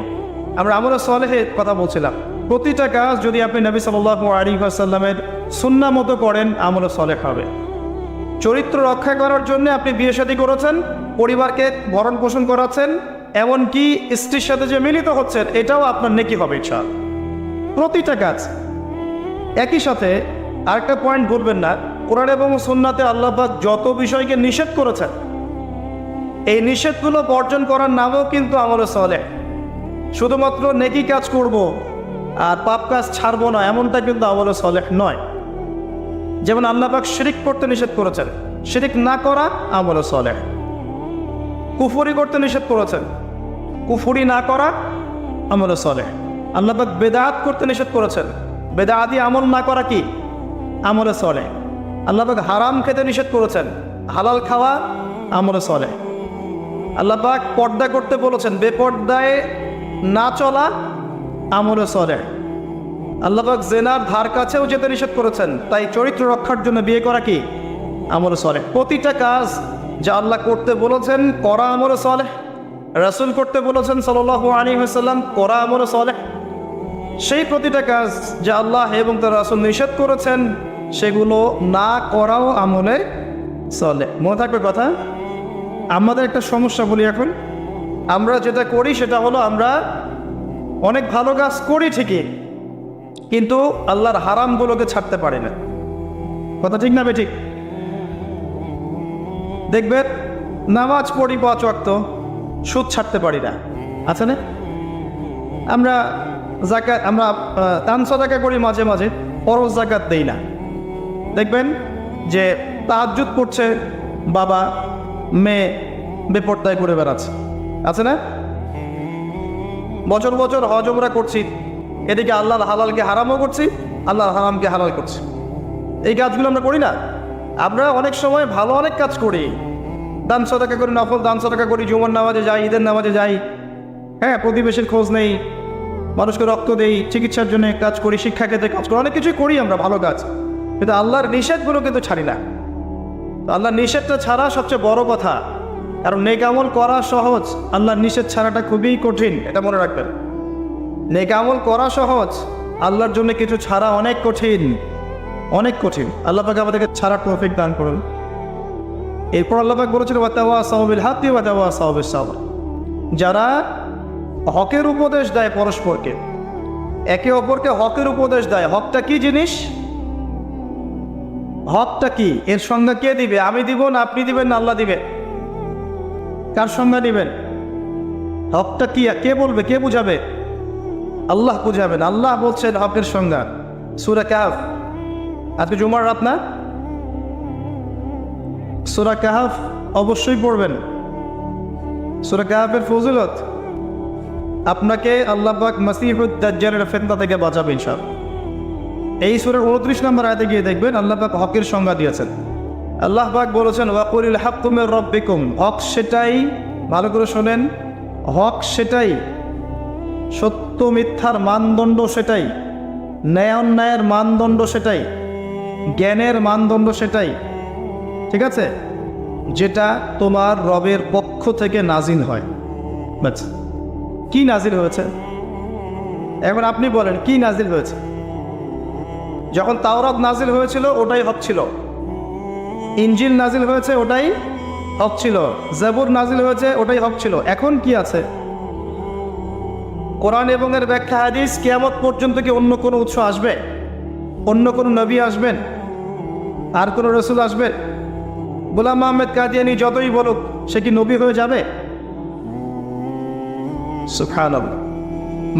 আমরা আমলে সালেহের কথা বলছিলাম। প্রতিটা কাজ যদি আপনি নবী সাল্লাল্লাহু আলাইহি ওয়াসাল্লামের সুন্নাহ মতো করেন, আমলে সালেহ হবে। চরিত্র রক্ষা করার জন্য আপনি বিয়ে শাদী করেছেন, পরিবারকে ভরণ পোষণ করাচ্ছেন, এমনকি স্ত্রীর সাথে যে মিলিত হচ্ছেন, এটাও আপনার নেকি হবে ইনশাআল্লাহ। প্রতিটা কাজ। একই সাথে আরেকটা পয়েন্ট বলবেন না, কোরআন এবং সুন্নাতে আল্লাহ পাক যত বিষয়কে নিষেধ করেছেন, এই নিষেধগুলো বর্জন করার নামও কিন্তু আমলে সালেহ। শুধুমাত্র নেকি কাজ করব আর পাপ কাজ ছাড়বো না, এমনটা কিন্তু আমলে সালেহ নয়। যেমন আল্লাহ পাক শিরিক করতে নিষেধ করেছেন, শিরিক না করা আমলে সালেহ। কুফরি করতে নিষেধ করেছেন, কুফরি না করা আমলে সালেহ। আল্লাহ পাক বেদাত করতে নিষেধ করেছেন, বেদাতি আমল না করা কি আমলে সালেহ। আল্লাহ পাক হারাম খেতে নিষেধ করেছেন, হালাল খাওয়া আমলে সালেহ। আল্লাহ পাক পর্দা করতে বলেছেন, বেপর্দায় না চলা আমলে সালেহ। আল্লাহ পাক জেনার ধার কাছেও যেতে নিষেধ করেছেন, তাই চরিত্র রক্ষার জন্য বিয়ে করা কি আমলে সালেহ। প্রতিটা কাজ যা আল্লাহ করতে বলেছেন করা আমলে সালেহ, রাসূল করতে বলেছেন সাল্লাল্লাহু আলাইহি ওয়াসাল্লাম করা আমলে সালেহ। সেই প্রতিটা কাজ যা আল্লাহ এবং তার রাসূল নিষেধ করেছেন, সেগুলো না করাও আমলে সালেহ। মনে থাকবে কথা। আমাদের একটা সমস্যা বলি এখন, আমরা যেটা করি সেটা হলো আমরা অনেক ভালো কাজ করি ঠিকই, কিন্তু আল্লাহর হারামগুলোকে ছাড়তে পারি না। কথা ঠিক না বেঠিক? দেখবেন নামাজ পড়ি 5 ওয়াক্ত, সুদ ছাড়তে পারি না, আছে না? আমরা যাকাত, আমরা দান সাদাকা করি মাঝে মাঝে, ফরজ যাকাত দেই না। দেখবেন যে তাহাজ্জুদ পড়ছে বাবা, মেয়ে বেপর্দায় করে বেড়াচ্ছে, আছে না? বছর বছর হজ উমরা করছি, এদিকে আল্লাহর হালালকে হারামও করছি, আল্লাহর হারামকে হালাল করছি। এই কাজগুলো আমরা করি না। আমরা অনেক সময় ভালো অনেক কাজ করি, দান সাদাকা করি, নফল দান সাদাকা করি, জুমার নামাজে যাই, ঈদের নামাজে যাই, হ্যাঁ, প্রতিবেশীর খোঁজ নেই, মানুষকে রক্ত দেই, চিকিৎসার জন্য কাজ করি, শিক্ষা ক্ষেত্রে কাজ করি, অনেক কিছুই করি আমরা ভালো কাজ, কিন্তু আল্লাহর নিষেধগুলো কিন্তু ছাড়ি না। আল্লাহর নিষেধটা ছাড়া সবচেয়ে বড় কথা, কারণ নেক আমল করা সহজ, আল্লাহর নিষেধ ছাড়াটা খুবই কঠিন, এটা মনে রাখবেন। নেক আমল করা সহজ, আল্লাহর জন্য কিছু ছাড়া অনেক কঠিন, অনেক কঠিন। আল্লাহ পাক আমাদেরকে ছাড়ার তৌফিক দান করুন। এরপর আল্লাহ পাক বলেছেন ওয়াতাওয়াসাউ বিল হাক্কি ওয়াতাওয়াসাউ বিস সাবর, যারা হকের উপদেশ দেয় পরস্পরকে, একে অপরকে হকের উপদেশ দেয়। হকটা কি জিনিস? হকটা কি? এর সংজ্ঞা কে দিবে? আমি দিব না, আপনি দিবেন না, আল্লাহ দিবে? কার সংজ্ঞা দিবেন? হকটা কি কে বলবে, কে বুঝাবে? আল্লাহ বুঝাবেন। আল্লাহ বলছেন হকের সংজ্ঞা, সূরা কাহফ। আজকে জুমার রাত না? সূরা কাহফ অবশ্যই পড়বেন। সূরা কাহফের ফজিলত আপনাকে আল্লাহ পাক মাসিহুদ দাজ্জালের ফিতনা থেকে বাঁচাবে ইনশাআল্লাহ। এই সূরার 29 নম্বর আয়াতে গিয়ে দেখবেন আল্লাহ পাক হকের সংজ্ঞা দিয়েছেন। আল্লাহ পাক বলেছেন ওয়াকুলিল হাক্কু মির রাব্বিকুম, হক সেটাই, ভালো করে শোনেন, হক সেটাই, সত্য মিথ্যার মানদণ্ড সেটাই, ন্যায় অন্যায়ের মানদণ্ড সেটাই, জ্ঞানের মানদণ্ড সেটাই, ঠিক আছে, যেটা তোমার রবের পক্ষ থেকে নাজিল হয়। বাস, কি নাজিল হয়েছে? এখন আপনি বলেন কি নাজিল হয়েছে? যখন তাওরাত নাজিল হয়েছিল ওটাই হক ছিল, ইনজিল নাজিল হয়েছে ওটাই হক ছিল, জাবুর নাজিল হয়েছে ওটাই হক ছিল। এখন কি আছে? কোরআন এবং এর ব্যাখ্যা হাদিস। কিয়ামত পর্যন্ত কি অন্য কোনো উৎস আসবে? অন্য কোনো নবী আসবেন? আর কোনো রসুল আসবে? গোলাম আহমেদ কাদিয়ানী যতই বলুক, সে কি নবী হয়ে যাবে? সুবহানাল্লাহ।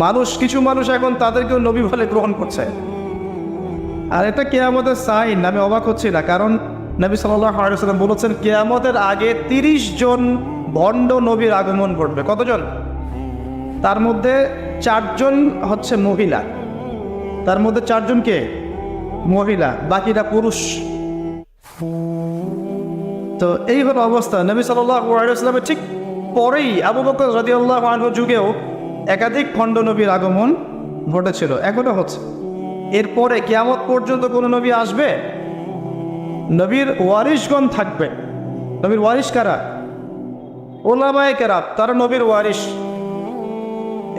মানুষ, কিছু মানুষ এখন তাদেরকেও নবী বলে গ্রহণ করছে। আর এটা কিয়ামতের সাইন। আমি অবাক হচ্ছি না, কারণ নবী সাল্লাল্লাহু আলাইহি ওয়াসাল্লাম বলেছেন কিয়ামতের আগে 30 জন ভণ্ড নবীর আগমন ঘটবে। কতজন? তার মধ্যে 4 জন হচ্ছে মহিলা, তার মধ্যে 4 জন কে? মহিলা, বাকিরা পুরুষ। তো এই হলো অবস্থা। নবী সাল্লাল্লাহু আলাইহি ওয়াসাল্লামের ঠিক পরেই আবু বকর রাদিয়াল্লাহু আনহু যুগেও একাধিক খণ্ড নবীর আগমন ঘটেছিল, এখনো হচ্ছে। এরপরে কিয়ামত পর্যন্ত কোন নবী আসবে? নবীর ওয়ারিশগণ থাকবে। নবীর ওয়ারিশ কারা? উলামায়ে কেরাম, তারা নবীর ওয়ারিশ।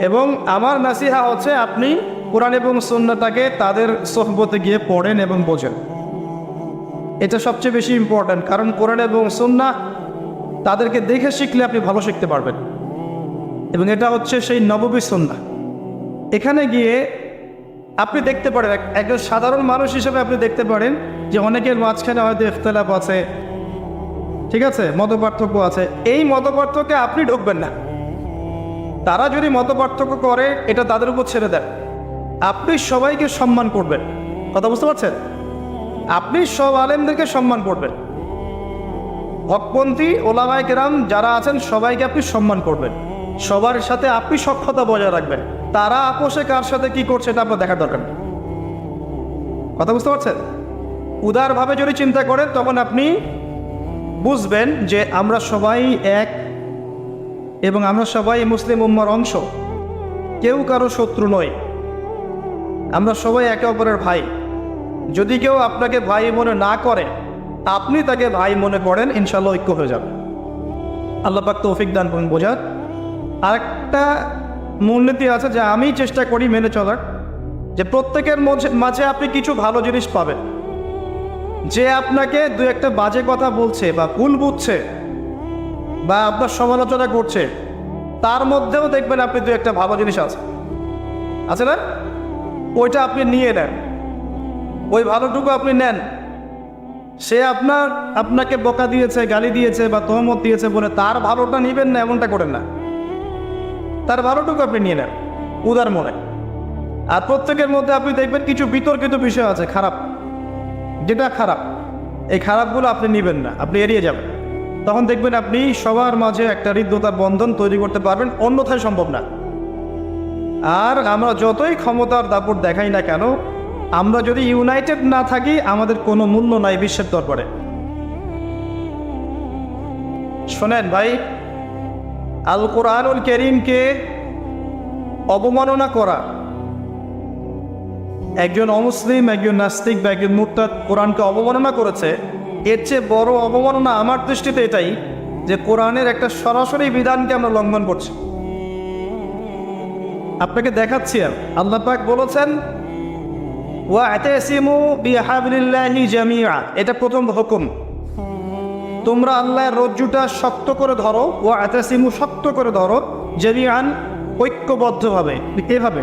এবং আমার নাসিহা হচ্ছে আপনি কোরআন এবং সুন্নাহটাকে তাদের সোহবতে গিয়ে পড়েন এবং বোঝেন। এটা সবচেয়ে বেশি ইম্পর্ট্যান্ট, কারণ কোরআন এবং সুন্নাহ তাদেরকে দেখে শিখলে আপনি ভালো শিখতে পারবেন। এবং এটা হচ্ছে সেই নববী সুন্নাহ। এখানে গিয়ে আপনি দেখতে পারেন, একজন সাধারণ মানুষ হিসেবে আপনি দেখতে পারেন যে অনেকের মাঝখানে হয়তো ইখতিলাফ আছে, ঠিক আছে, মতপার্থক্য আছে। এই মতপার্থক্যে আপনি ঢুকবেন না। তারা যদি মতপার্থক্য করে এটা তাদের উপর ছেড়ে দেন। আপনি সবাইকে সম্মান করবেন। কথা বুঝতে পারছেন? আপনি সব আলেমদেরকে সম্মান করবেন। হকপন্থী ওলামায়ে কেরাম যারা আছেন সবাইকে আপনি সম্মান করবেন। সবার সাথে আপনি সখ্যতা বজায় রাখবেন। তারা আপোষে কার সাথে কি করছে এটা আপনার দেখার দরকার নেই। কথা বুঝতে পারছেন? উদারভাবে যদি চিন্তা করেন তখন আপনি বুঝবেন যে আমরা সবাই এক এবং আমরা সবাই মুসলিম উম্মার অংশ। কেউ কারো শত্রু নয়, আমরা সবাই একে অপরের ভাই। যদি কেউ আপনাকে ভাই মনে না করে, আপনি তাকে ভাই মনে করেন, ইনশাআল্লাহ ঐক্য হয়ে যাবে। আল্লাহ পাক তৌফিক দান করুন বোঝার। আরেকটা মূলনীতি আছে যে আমি চেষ্টা করি মেনে চলার, যে প্রত্যেকের মাঝে আপনি কিছু ভালো জিনিস পাবেন। যে আপনাকে দু একটা বাজে কথা বলছে বা ভুল বুঝছে বা আপনার সমালোচনা করছে, তার মধ্যেও দেখবেন আপনি দু একটা ভালো জিনিস আছে না? ওইটা আপনি নিয়ে নেন, ওই ভালোটুকু আপনি নেন। সে আপনাকে বকা দিয়েছে, গালি দিয়েছে বা তহমত দিয়েছে বলে তার ভালোটা নিবেন না, এমনটা করেন না। তার ভালোটুকু আপনি নিয়ে নেন উদার মনে। আর প্রত্যেকের মধ্যে আপনি দেখবেন কিছু বিতর্কিত বিষয় আছে, খারাপ, যেটা খারাপ, এই খারাপগুলো আপনি নেবেন না, আপনি এড়িয়ে যাবেন। তখন দেখবেন আপনি সবার মাঝে একটা হৃদ্যতার বন্ধন তৈরি করতে পারবেন, অন্যথায় সম্ভব না। আর আমরা যতই ক্ষমতার দাপট দেখাই না কেন, আমরা যদি ইউনাইটেড না থাকি আমাদের কোনো মূল্য নাই বিশ্বের দরবারে। শোনেন ভাই, আল কোরআনুল কারীমকে অবমাননা করা, একজন অমুসলিম, একজন নাস্তিক বা একজন মুরতাদ কোরআনকে অবমাননা করেছে, এর চেয়ে বড় অবমাননা আমার দৃষ্টিতে এটাই যে কোরআনের একটা সরাসরি বিধানকে আমরা লঙ্ঘন করছি। আপনাকে দেখাচ্ছি। আল্লাহ পাক বলেছেন ওয়া'তাসিমু বিহাবলিল্লাহি জামিআ, এটা প্রথম হুকুম। তোমরা আল্লাহর রজ্জুটা শক্ত করে ধরো, ওয়া'তাসিমু শক্ত করে ধরো, জামিআন ঐক্যবদ্ধভাবে, এভাবে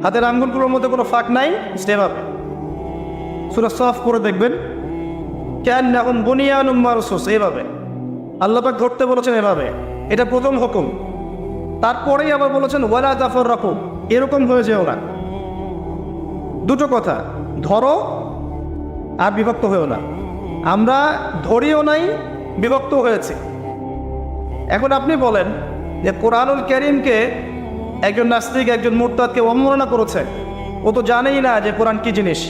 হাতের আঙ্গুলগুলোর মধ্যে কোনো ফাঁক নাই, সেভাবে। সূরা সাফ পড়ে দেখবেন, কান্নাহুম বুনিয়ানুম মারসুস, এভাবে আল্লাহ পাক ধরতে বলেছেন, এভাবে। এটা প্রথম হুকুম। তারপরেই আবার বলেছেন ওয়ালা তাফাররাকু, এরকম হয়ে যেও না। দুটো কথা, ধরো আর বিভক্ত হয়েও না। আমরা ধরিও নাই, বিভক্ত হয়েছে। এখন আপনি বলেন যে কোরআনুল কারীমকে একজন নাস্তিক, একজন মুরতাদকে অবমাননা করেছে, ও তো জানেই না যে কোরআন কি জিনিস।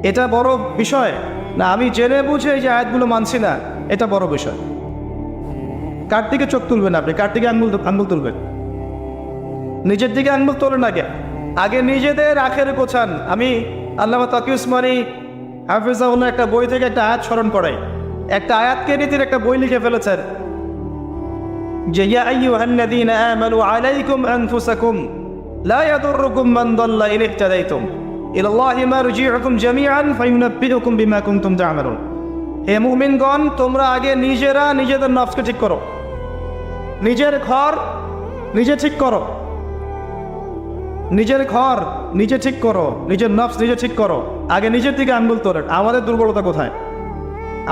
এটা বড় বিষয় না আমি জেনে বুঝে এই যে আয়াতগুলো মানছি না, এটা বড় বিষয়? কার দিকে চোখ তুলবেন আপনি? কার দিকে আঙ্গুল তুলবেন? নিজের দিকে আঙ্গুল তোলেন আগে নিজেদের আখের গোছান। আমি আল্লামা তাকি উসমানী হাফিজাহুল্লাহ একটা বই থেকে একটা আয়াত স্মরণ করাই। একটা আয়াতকে নিয়ে তিনি একটা বই লিখে ফেলেছেন যে ইয়া আইয়ুহাল্লাযীনা আমানু আলাইকুম আনফুসাকুম লা ইয়াদুররুকুম মান দাল্লা ইন ইহতাদাইতুম ইলাল্লাহি মারজিউকুম জামিআন ফায়ুনাব্বিউকুম বিমা কুনতুম তা'মালুন। হে মুমিনগণ, তোমরা আগে নিজেরা নিজেদের নফসকে ঠিক করো, নিজের ঘর নিজে ঠিক করো, নিজের ঘর নিজে ঠিক করো, নিজের নফস নিজে ঠিক করো। আগে নিজের দিকে আঙ্গুল তোলেন। আমাদের দুর্বলতা কোথায়?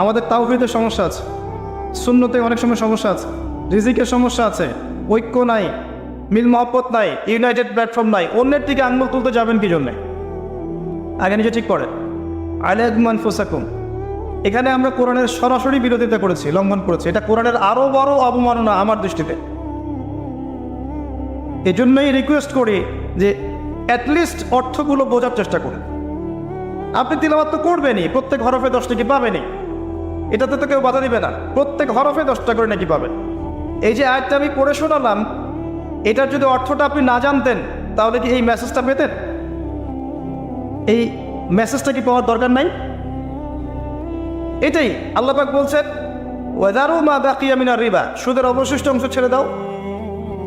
আমাদের তাওহীদের সমস্যা আছে, সুন্নতে অনেক সময় সমস্যা আছে, রিজিকের সমস্যা আছে, ঐক্য নাই, মিল মহব্বত নাই, ইউনাইটেড প্ল্যাটফর্ম নাই। অন্যের দিকে আঙ্গুল তুলতে যাবেন কি জন্যে? আগে নিজে ঠিক করেন। আলাইকুম আনফুসাকুম, এখানে আমরা কোরআনের সরাসরি বিরোধিতা করেছি, লঙ্ঘন করেছি। এটা কোরআনের আরো বড় অবমাননা আমার দৃষ্টিতে। এজন্যই রিকোয়েস্ট করি যে অ্যাটলিস্ট অর্থগুলো বোঝার চেষ্টা করুন। আপনি তিলাওয়াত তো করবেনই, প্রত্যেক হরফে 10 টাকা পাবেনই, এটাতে তো কেউ বাধা দিবে না। প্রত্যেক হরফে 10 টাকা করে নাকি পাবেন। এই যে আয়াতটা আমি পড়ে শোনালাম, এটার যদি অর্থটা আপনি না জানতেন তাহলে কি এই মেসেজটা পেতেন? এই মেসেজটা কি পাওয়ার দরকার নাই? এটাই আল্লাহ পাক বলছেন ওয়াদারু মা বাকিয়া মিনার রিবা, সুদের অবশিষ্ট অংশ ছেড়ে দাও।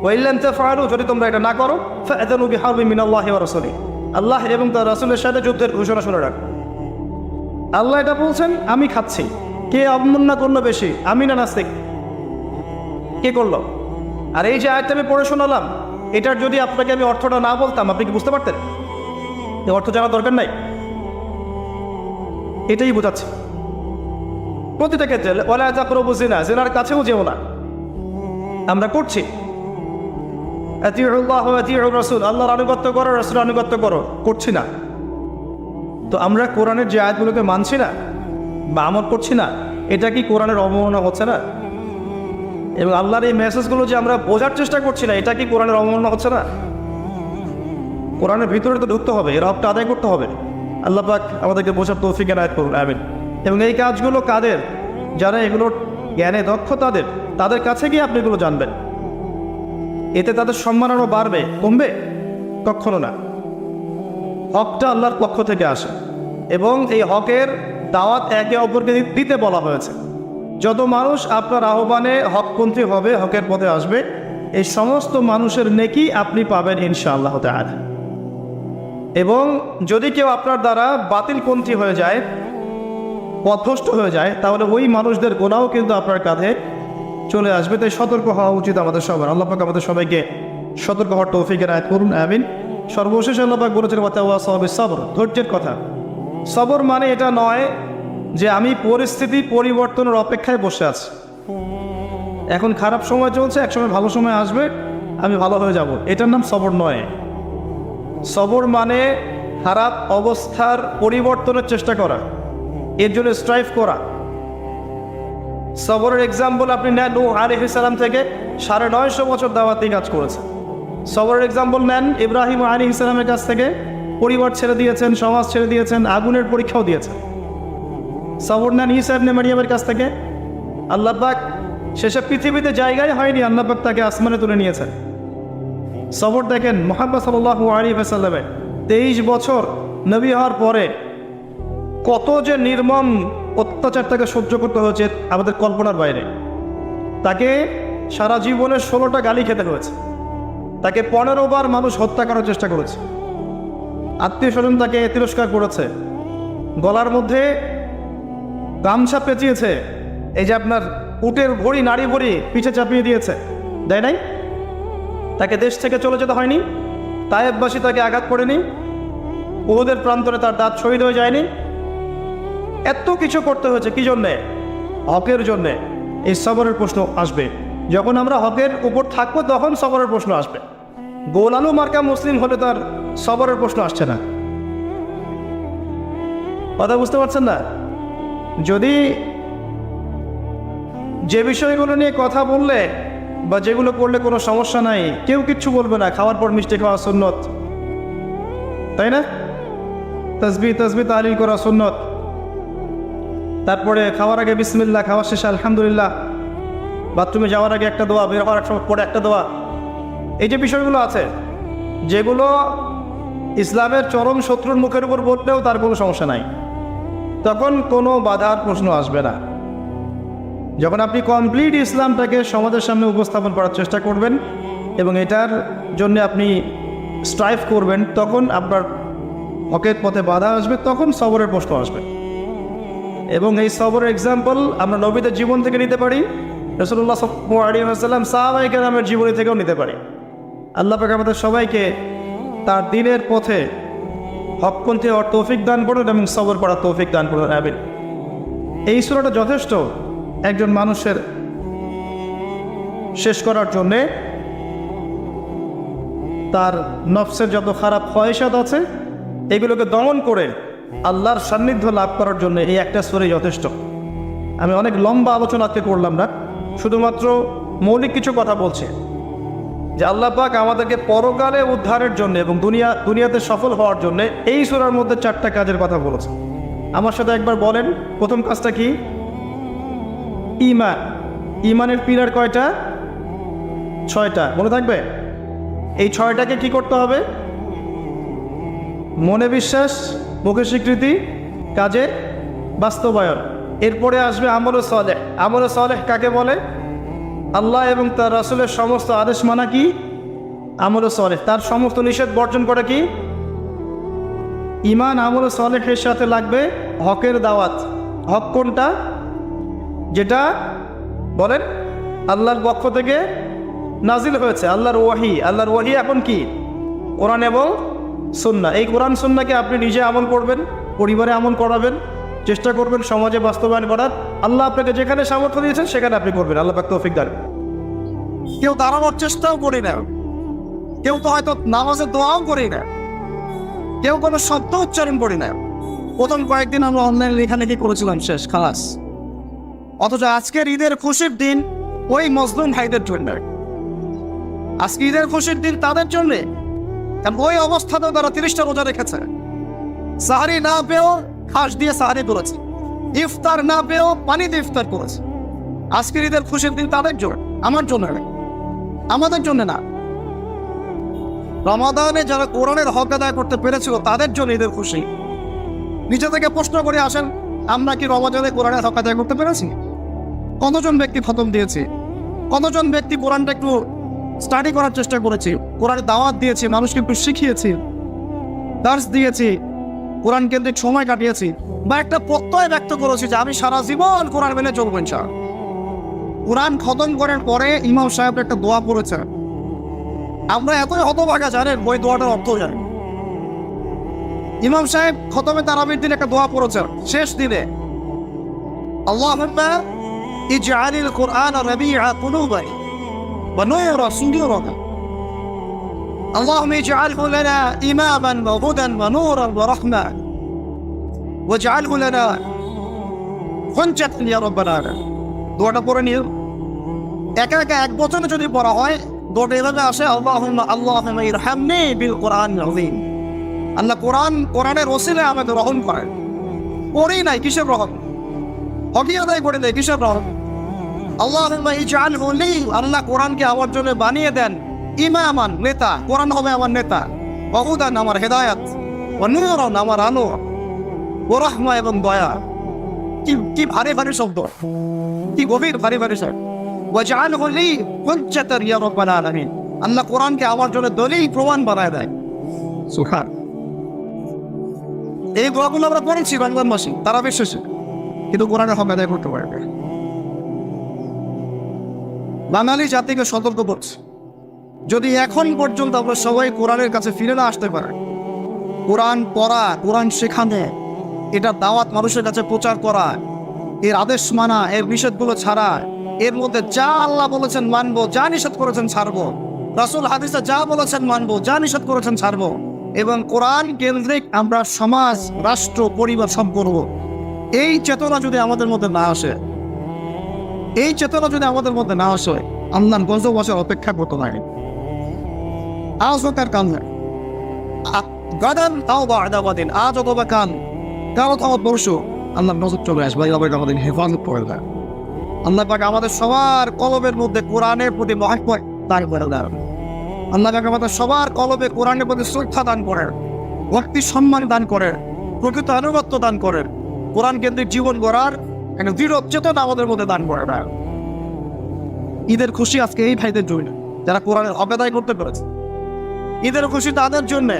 ওয়াইল্লাম তাফআলু, যদি তোমরা এটা না করো ফাআযানু বিহারবিন মিনাল্লাহি ওয়া রাসূলিহি, আল্লাহ এবং তার রাসূলের সাথে যুদ্ধের ঘোষণা শুনে রাখো। আল্লাহ এটা বলছেন, আমি খাচ্ছি। কে অবমাননা করলো বেশি, আমি না নাস্তিক? কে করলো? আর এই যে আয়াতটা আমি পড়ে শোনালাম, এটার যদি আপনাকে আমি অর্থটা না বলতাম, আপনি কি বুঝতে পারতেন? এই অর্থ জানার দরকার নাই। এটাই বোঝাচ্ছে প্রতিটা ক্ষেত্রে। ওয়ালা তাকরাবু জিনা, জিনার কাছেও যেও না। আমরা করছি। আতিউল্লাহ ওয়া আতিউর রাসূল, আল্লাহর আনুগত্য করো, রাসূলের আনুগত্য করো, করছি না। তো আমরা কোরআনের যে আয়াতগুলোকে মানছি না বা আমল করছি না, এটা কি কোরআনের অবমাননা হচ্ছে না? এবং আল্লাহর এই মেসেজগুলো যে আমরা বোঝার চেষ্টা করছি না, এটা কি কোরআনের অবমাননা হচ্ছে না? কোরআনের ভিতরে তো ঢুকতে হবে, এর হকটা আদায় করতে হবে। আল্লাহ পাক আমাদেরকে বোঝার তৌফিক এনায়েত করুন, আমিন। এবং এই কাজগুলো কাদের? যারা এগুলোর জ্ঞানে দক্ষ, তাদের কাছে গিয়ে আপনি এগুলো জানবেন। এতে তাদের সম্মান আরও বাড়বে, কমবে? কখনো না। হকটা আল্লাহর পক্ষ থেকে আসে এবং এই হকের দাওয়াত একে অপরকে দিতে বলা হয়েছে। যত মানুষ আপনার আহ্বানে হকপন্থী হবে, হকের পথে আসবে, এই সমস্ত মানুষের নেকি আপনি পাবেন ইনশাআল্লাহ তাআলা। এবং যদি কেউ আপনার দ্বারা বাতিলপন্থী হয়ে যায়, পথভ্রষ্ট হয়ে যায়, তাহলে ওই মানুষদের গোনাও কিন্তু আপনার কাঁধে চলে আসবে। তাই সতর্ক হওয়া উচিত আমাদের সবার। আল্লাহ পাক আমাদের সবাইকে সতর্ক হওয়ার তৌফিক এনায়েত করুন, আমিন। সর্বশেষ আল্লাহ পাক বলেছেন ওয়াতাওয়াসাউ বিস-সাবর, ধৈর্যের কথা। সবর মানে এটা নয় যে আমি পরিস্থিতি পরিবর্তনের অপেক্ষায় বসে আছি, এখন খারাপ সময় চলছে, এক সময় ভালো সময় আসবে, আমি ভালো হয়ে যাব, এটার নাম সবর নয়। সবর মানে খারাপ অবস্থার পরিবর্তনের চেষ্টা করা, এর জন্য স্ট্রাইভ করা। সবরের এক্সাম্পল আপনি নেন, নূহ আলাইহিস সালাম থেকে 950 বছর দাওয়াতি কাজ করেছে। সবরের এক্সাম্পল নেন ইব্রাহিম আলাইহিস সালামের কাছ থেকে, পরিবার ছেড়ে দিয়েছেন, সমাজ ছেড়ে দিয়েছেন, আগুনের পরীক্ষাও দিয়েছেন। সবর নেন ঈসা ইবনে মারইয়ামের কাছ থেকে, আল্লাহ পাক শেষে পৃথিবীতে জায়গায় হয়নি, আল্লাহ পাক তাকে আসমানে তুলে নিয়েছেন। সবর দেখেন মুহাম্মদ সাল্লাল্লাহু আলাইহি ওয়াসাল্লামের 23 বছর নবী হওয়ার পরে কত যে নির্মম অত্যাচার তাকে সহ্য করতে হয়েছে আমাদের কল্পনার বাইরে। তাকে সারা জীবনে 16টা গালি খেতে হয়েছে, তাকে 15 বার মানুষ হত্যা করার চেষ্টা করেছে, আত্মীয় স্বজন তাকে তিরস্কার করেছে, গলার মধ্যে গামছা পেঁচিয়েছে, এই যে আপনার উটের ভড়ি নাড়ি ভড়ি পিছে চাপিয়ে দিয়েছে, দেয় নাই? তাকে দেশ থেকে চলে যেতে হয়নি, তায়েববাসী তাকে আঘাত করেনি, উহুদের প্রান্তরে তার দাঁত শহীদ হয়ে যায়নি। এত কিছু করতে হয়েছে কি জন্যে? হকের জন্যে। এই সবরের প্রশ্ন আসবে যখন আমরা হকের উপর থাকবো, তখন সবরের প্রশ্ন আসবে। গোল আলু মার্কা মুসলিম হলে তার সবরের প্রশ্ন আসছে না। কথা বুঝতে পারছেন না? যদি যে বিষয়গুলো নিয়ে কথা বললে বা যেগুলো করলে কোনো সমস্যা নাই, কেউ কিচ্ছু বলবে না, খাওয়ার পর মিষ্টি খাওয়া সুন্নত, তাই না? তাসবিহ তাহলিল করা সুন্নত, তারপরে খাওয়ার আগে বিসমিল্লাহ, খাওয়ার শেষে আলহামদুলিল্লাহ, বাথরুমে যাওয়ার আগে একটা দোয়া, বের হওয়ার সময় পরে একটা দোয়া। এই যে বিষয়গুলো আছে, যেগুলো ইসলামের চরম শত্রুর মুখের উপর বললেও তার কোনো সমস্যা নাই, তখন কোনো বাধার প্রশ্ন আসবে না। যখন আপনি কমপ্লিট ইসলামটাকে সমাজের সামনে উপস্থাপন করার চেষ্টা করবেন এবং এটার জন্য আপনি স্ট্রাইভ করবেন, তখন আপনার হকের পথে বাধা আসবে, তখন সবরের প্রশ্ন আসবে। এবং এই সবরের এক্সাম্পল আমরা নবীদের জীবন থেকে নিতে পারি, রাসূলুল্লাহ সাল্লাল্লাহু আলাইহি ওয়াসাল্লাম সাহাবায়ে কেরামের জীবনী থেকেও নিতে পারি। আল্লাহ পাক আমাদের সবাইকে তার দ্বীনের পথে হকপন্থী হওয়ার তৌফিক দান করুন এবং সবর করার তৌফিক দান করুন, আমিন। এই সূরাটা যথেষ্ট একজন মানুষের শেষ করার জন্যে, তার নফসের যত খারাপ খয়েশাত আছে এগুলোকে দমন করে আল্লাহর সান্নিধ্য লাভ করার জন্য এই একটা সূরাই যথেষ্ট। আমি অনেক লম্বা আলোচনা আজকে করলাম না, শুধুমাত্র মৌলিক কিছু কথা বলছি যে আল্লাহ পাক আমাদেরকে পরকালে উদ্ধারের জন্য এবং দুনিয়াতে সফল হওয়ার জন্য এই সূরার মধ্যে 4টা কাজের কথা বলেছে। আমার সাথে একবার বলেন, প্রথম কাজটা কি? ঈমান। ঈমানের পিলার কয়টা? 6টা। মনে থাকবে? এই 6টাকে কি করতে হবে? মনে বিশ্বাস, মুখে স্বীকৃতি, কাজে বাস্তবায়ন। এরপরে আসবে আমলে সালেহ। আমলে সালেহ কাকে বলে? আল্লাহ এবং তার রাসূলের সমস্ত আদেশ মানা কি? আমলে সালেহ। তার সমস্ত নিষেধ বর্জন করে কি? ঈমান। আমলে সালেহের সাথে লাগবে হকের দাওয়াত। হক কোনটা? যেটা বলেন আল্লাহর পক্ষ থেকে নাজিল হয়েছে, আল্লাহর ওয়াহি। আল্লাহর ওয়াহি এখন কি? কোরআন এবং সুন্নাহ। এই কোরআন সুন্নাহকে আপনি নিজে আমল করবেন, পরিবারে আমল করাবেন, চেষ্টা করবেন সমাজে বাস্তবায়ন করার। আল্লাহ আপনাকে যেখানে সামর্থ্য দিয়েছেন সেখানে আপনি করবেন। আল্লাহ পাক তৌফিক দান। কেউ দাঁড়ানোর চেষ্টাও করি না, কেউ তো হয়তো নামাজের দোয়াও করি না, কেউ কোনো শব্দ উচ্চারণ করি না। প্রথম কয়েকদিন আমরা অনলাইন লেখালেখি করেছিলাম, শেষ, খালাস। অথচ আজকের ঈদের খুশির দিন ওই মজলুম ভাইদের জন্য, আজকে ঈদের খুশির দিন তাদের জন্যে। ওই অবস্থাতেও তারা 30টা রোজা রেখেছে, সাহারি না পেয়েও খাস দিয়ে সাহারি করেছে, ইফতার না পেয়েও পানি দিয়ে ইফতার করেছে। আজকের ঈদের খুশির দিন তাদের জন্য, আমার জন্য না, আমাদের জন্য না। রমাদানে যারা কোরআনের হক আদায় করতে পেরেছিল তাদের জন্য ঈদের খুশি। নিচে থেকে প্রশ্ন করে আসেন, আমরা কি রমাদানে কোরআনের হক আদায় করতে পেরেছি? কতজন ব্যক্তি খতম দিয়েছে? কতজন ব্যক্তি কোরআনটা একটু স্টাডি করার চেষ্টা করেছি, কোরআনের দাওয়াত দিয়েছি, মানুষকে একটু শিখিয়েছি, দার্স দিয়েছি, কোরআন কেন্দ্রিক সময় কাটিয়েছি, বা একটা প্রত্যয় ব্যক্ত করেছি যে আমি সারা জীবন কোরআন মেনে চলবো ইনশাআল্লাহ। কোরআন খতম করার পরে ইমাম সাহেব একটা দোয়া পড়েছে, আমরা এতই হতভাগা জানেন ওই দোয়াটার অর্থ জানেন। ইমাম সাহেব খতমে তারাবির দিন একটা দোয়া পড়েছে শেষ দিনে, আল্লাহুম্মা ইজআলিল কুরআন রাবিআ কুলুবিনা ওয়া নূরা সুদুরিনা اللهم اجعله لنا إماما وهدى ونورا ورحمة واجعله لنا حجة يا رب العالمين। দোয়াটা পড়ে নিও, একা একা এক বচনে যদি পড়া হয় দোয়াটা এভাবে আসে, আল্লাহুম্মা ইরহামনি বিল কুরআনিল আযীম। আল্লাহ কোরআনের ওসিলায় আমাদের রহম করেন। পড়েই নাই, কিসের রহম? হকি আদায় করে দেয়, কিসের রহম? আল্লাহুম্মা ইজআলহু লি, আল্লাহ কোরআনকে আমার জন্য বানিয়ে দেন ইমামান, নেতা, কোরআন হবে আমার নেতা, ওয়া হুদান, আমার হেদায়াত, ওয়া নূরান, আমার আলো, ওয়া রাহমা, এবং দয়া। কি ভারী ভারী শব্দ, কি গভীর ভারী ভারী শব্দ। ওয়াজআলহু লি হুজ্জাতান ইয়া রাব্বাল আলামিন। আল্লাহ কোরআনকে আমার জন্য দলিল প্রমাণ বানায় দেয়। সুবহান। এই দোয়াগুলো আমরা পড়েছি বাংলাদেশী, তারা বিশ্বাসী, কিন্তু কোরআনের হক আদায় করতে পারবে। বাঙালি জাতিকে সতর্ক করছে, যদি এখন পর্যন্ত আমরা সবাই কোরআনের কাছে ফিরে না আসতে পারে, কোরআন পড়া, কোরআন শেখানো, এটা দাওয়াত মানুষের কাছে প্রচার করা, এর আদেশ মানা, এর নিষেধগুলো ছাড়া, এর মধ্যে যা আল্লাহ বলেছেন মানবো, যা নিষেধ করেছেন ছাড়বো, রাসূল হাদিসে যা বলেছেন মানবো, যা নিষেধ করেছেন ছাড়বো, এবং কোরআন কেন্দ্রিক আমরা সমাজ, রাষ্ট্র, পরিবার সব করবো। এই চেতনা যদি আমাদের মধ্যে না আসে, এই চেতনা যদি আমাদের মধ্যে না আসে, আল্লাহর গজব আসার অপেক্ষা করতে লাগে। আজ হোক আর কাল না, গাদান তাও বা আদাবাদিন, আজ অথবা কাল, কাল অথবা পরশু আল্লাহর নজর চলে আসবে, আল্লাহ আমাদের হেফাজত করে দেয়। আল্লাহ পাক আমাদের সবার কলবের মধ্যে কোরআনের প্রতি মহব্বত দান করে দেয়। আল্লাহ পাক আমাদের সবার কলবে কোরআনের প্রতি শ্রদ্ধা দান করেন, ভক্তি সম্মান দান করেন, প্রকৃত আনুগত্য দান করেন, কোরআন কেন্দ্রিক জীবন গড়ার একটা দৃঢ় চেতনা আমাদের মধ্যে দান করে দেয়। ঈদের খুশি আজকে এই ভাইদের জন্য যারা কোরআনের হক আদায় করতে পেরেছে। ঈদের খুশি তাদের জন্য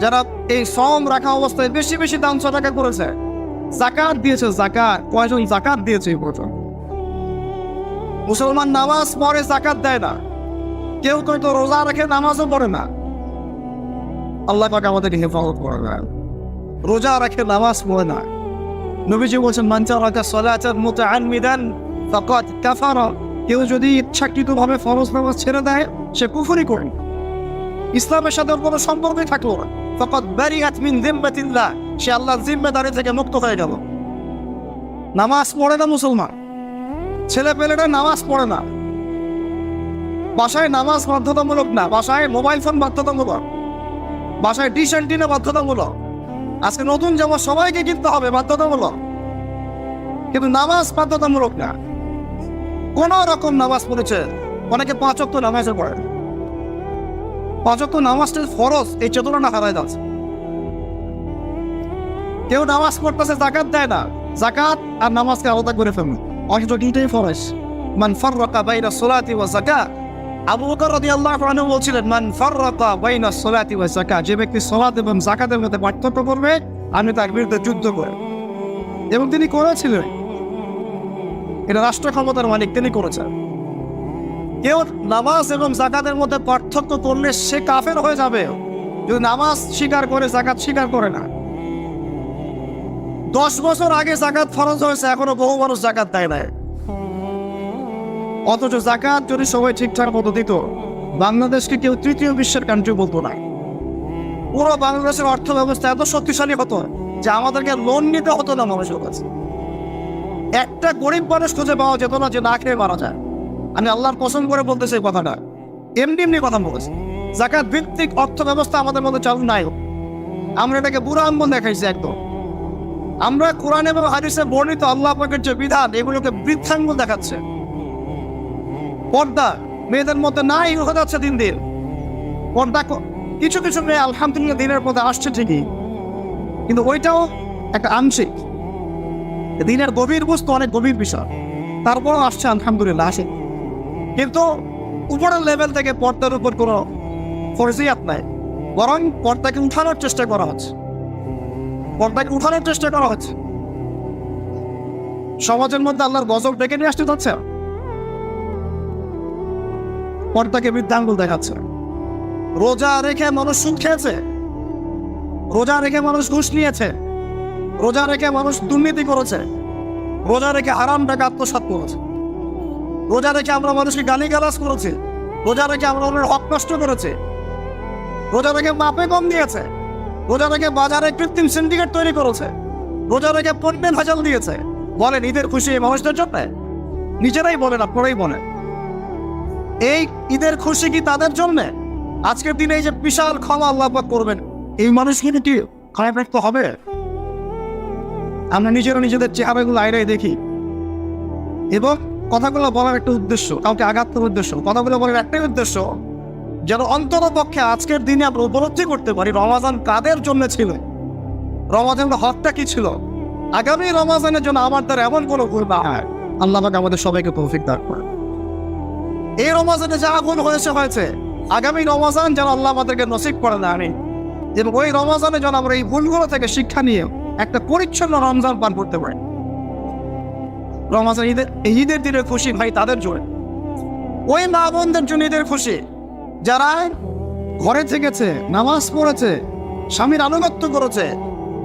যারা এই সম রাখা অবস্থায় বেশি বেশি দান সদকা করেছে, যাকাত দিয়েছে। যাকাত কয়জন যাকাত দিয়েছে এই পর্যন্ত? মুসলমান নামাজ পড়ে, যাকাত দেয় না। কেউ তো রোজা রাখে, নামাজও পড়ে না। আল্লাহ পাক আমাদেরকে হেফাজত করে না। রোজা রাখে, নামাজ পড়ে না। নবীজি বলছেন, মান তারাকা সালাতান মুতাআম্মিদান ফাকাদ কাফারা। কেউ যদি ইচ্ছাকৃতভাবে ফরজ নামাজ ছেড়ে দেয়, সে কুফরি করে, ইসলামের সাথে কোনো সম্পর্কই থাকলো না। ফাকাদ বারিআত মিন যিম্মাতিল্লাহ, সে আল্লাহর জিম্মাদারি থেকে মুক্ত হয়ে গেল। নামাজ পড়ে না মুসলমান, ছেলে পেলেরা নামাজ পড়ে না। বাসায় নামাজ বাধ্যতামূলক না, বাসায় মোবাইল ফোন বাধ্যতামূলক, বাসায় ডিশ অ্যান্টিনা বাধ্যতামূলক। আজকে নতুন যেমন সবাইকে কিনতে হবে বাধ্যতামূলক, কিন্তু নামাজ বাধ্যতামূলক না। কোন রকম নামাজ পড়েছে, অনেকে 5 ওয়াক্ত নামাজে পড়ে, 5 ওয়াক্ত নামাজটা ফরজ, এই চেতনাটা হারায় যাচ্ছে। কেউ নামাজ পড়তেছে, যাকাত দেয় না। যাকাত আর নামাজকে আলাদা করে ফেলবে, অথচ দুইটাই ফরজ। মান ফাররাকা বাইনা সালাতি ওয়া যাকাত, আবু বকর রাদিয়াল্লাহু আনহু বলছিলেন, মান ফাররাকা বাইনা সালাতি ওয়া যাকাত, যে ব্যক্তি সালাত এবং যাকাতের মধ্যে পার্থক্য করবে, আমি তার বিরুদ্ধে যুদ্ধ করব। এবং তিনি করেছিলেন, এটা রাষ্ট্র ক্ষমতার মালিক, তিনি করেছেন। কেউ নামাজ এবং যাকাতের মধ্যে পার্থক্য করলে সে কাফের হয়ে যাবে, যদি নামাজ স্বীকার করে যাকাত স্বীকার করে না। 10 বছর আগে যাকাত ফরজ হয়েছে, এখনো বহু মানুষ যাকাত দেয় না। অথচ যাকাত যদি সবাই ঠিকঠাক মতো দিত, বাংলাদেশকে কেউ তৃতীয় বিশ্বের কান্ট্রি বলতো না। পুরো বাংলাদেশের অর্থ ব্যবস্থা এত শক্তিশালী হতো যে আমাদেরকে লোন নিতে হতো না মানুষের কাছে। একটা গরিব মানুষ খুঁজে পাওয়া যেত না যে না খেয়ে মারা যায়। আমি আল্লাহর কসম করে বলতেছি এই কথাটা, এমনি এমনি কথা বলেছি। যাকাত ভিত্তিক অর্থ ব্যবস্থা আমাদের মধ্যে চালু নাই। আমরা এটাকে বুড়া আম্বন দেখাইছি একদম। আমরা কোরআন এবং হাদিসে বর্ণিত আল্লাহ পাকের যে বিধান, এগুলোকে বৃদ্ধাঙ্গুল দেখাচ্ছে। পর্দা মেয়েদের মধ্যে নাই হয়ে যাচ্ছে দিন দিন। পর্দা কিছু কিছু মেয়ে আলহামদুলিল্লাহ দিনের পথে আসছে ঠিকই, কিন্তু ওইটাও একটা আংশিক। দিনের গভীর বস্তু অনেক গভীর বিষয়, তারপরও আসছে আলহামদুলিল্লাহ আসে, কিন্তু উপরের লেভেল থেকে পর্দার উপর কোনো ফরজিয়াত নাই, বরং পর্দাকে উঠানোর চেষ্টা করা হচ্ছে। পর্দাকে উঠানোর চেষ্টা করা হচ্ছে। সমাজের মধ্যে আল্লাহর গজব ডেকে নিয়ে আসতে যাচ্ছে, পর্দাকে বৃদ্ধাঙ্গুল দেখাচ্ছে। রোজা রেখে মানুষ সুদ খেয়েছে, রোজা রেখে মানুষ ঘুষ নিয়েছে, রোজা রেখে মানুষ দুর্নীতি করেছে, রোজা রেখে হারাম টাকা আত্মসাৎ করেছে, রোজা রেখে আমরা মানুষকে গালিগালাজ করেছি, রোজা রেখে আমরা অন্যের হক নষ্ট করেছি, রোজা রেখে মাপে কম দিয়েছে, রোজা রেখে বাজারে কৃত্রিম সিন্ডিকেট তৈরি করেছে, রোজা রেখে পণ্যের ভেজাল দিয়েছে। বলেন ঈদের খুশি এই মানুষদের জন্য? নিজেরাই বলেন, আপনারাই বলেন, এই ঈদের খুশি কি তাদের জন্য? আজকের দিনে এই যে বিশাল ক্ষমা আল্লাহ পাক করবেন, এই মানুষগুলো কি খারাপ রাখতে হবে? আমরা নিজেরা নিজেদের চেহারাগুলো আয়রাই দেখি, এবং কথাগুলো বলার একটা উদ্দেশ্য, কাউকে আঘাত করার উদ্দেশ্য, কথাগুলো বলার একটাই উদ্দেশ্য, যেন অন্ততপক্ষে আজকের দিনে আমরা উপলব্ধি করতে পারি রমাজান কাদের জন্য ছিল, রমাজানের হকটা কি ছিল। আগামী রমাজানের জন্য আমার দ্বারা এমন কোনো ভুল না হয়। আল্লাহ পাক আমাদের সবাইকে তৌফিক দান করেন। এই রমজানে যা ভুল হয়েছে আগামী রমজান যেন আল্লাহ আমাদেরকে নসিব করে না আনি, এবং ওই রমজানে যেন আমরা এই ভুলগুলো থেকে শিক্ষা নিয়ে একটা পরিচ্ছন্ন রমজান পান করতে পারি। রমজান ঈদের দিনের খুশি ভাই তাদের জন্য, ওই মা বোনদের জন্য ঈদের খুশি যারা ঘরে থেকেছে, নামাজ পড়েছে, স্বামীর আনুগত্য করেছে,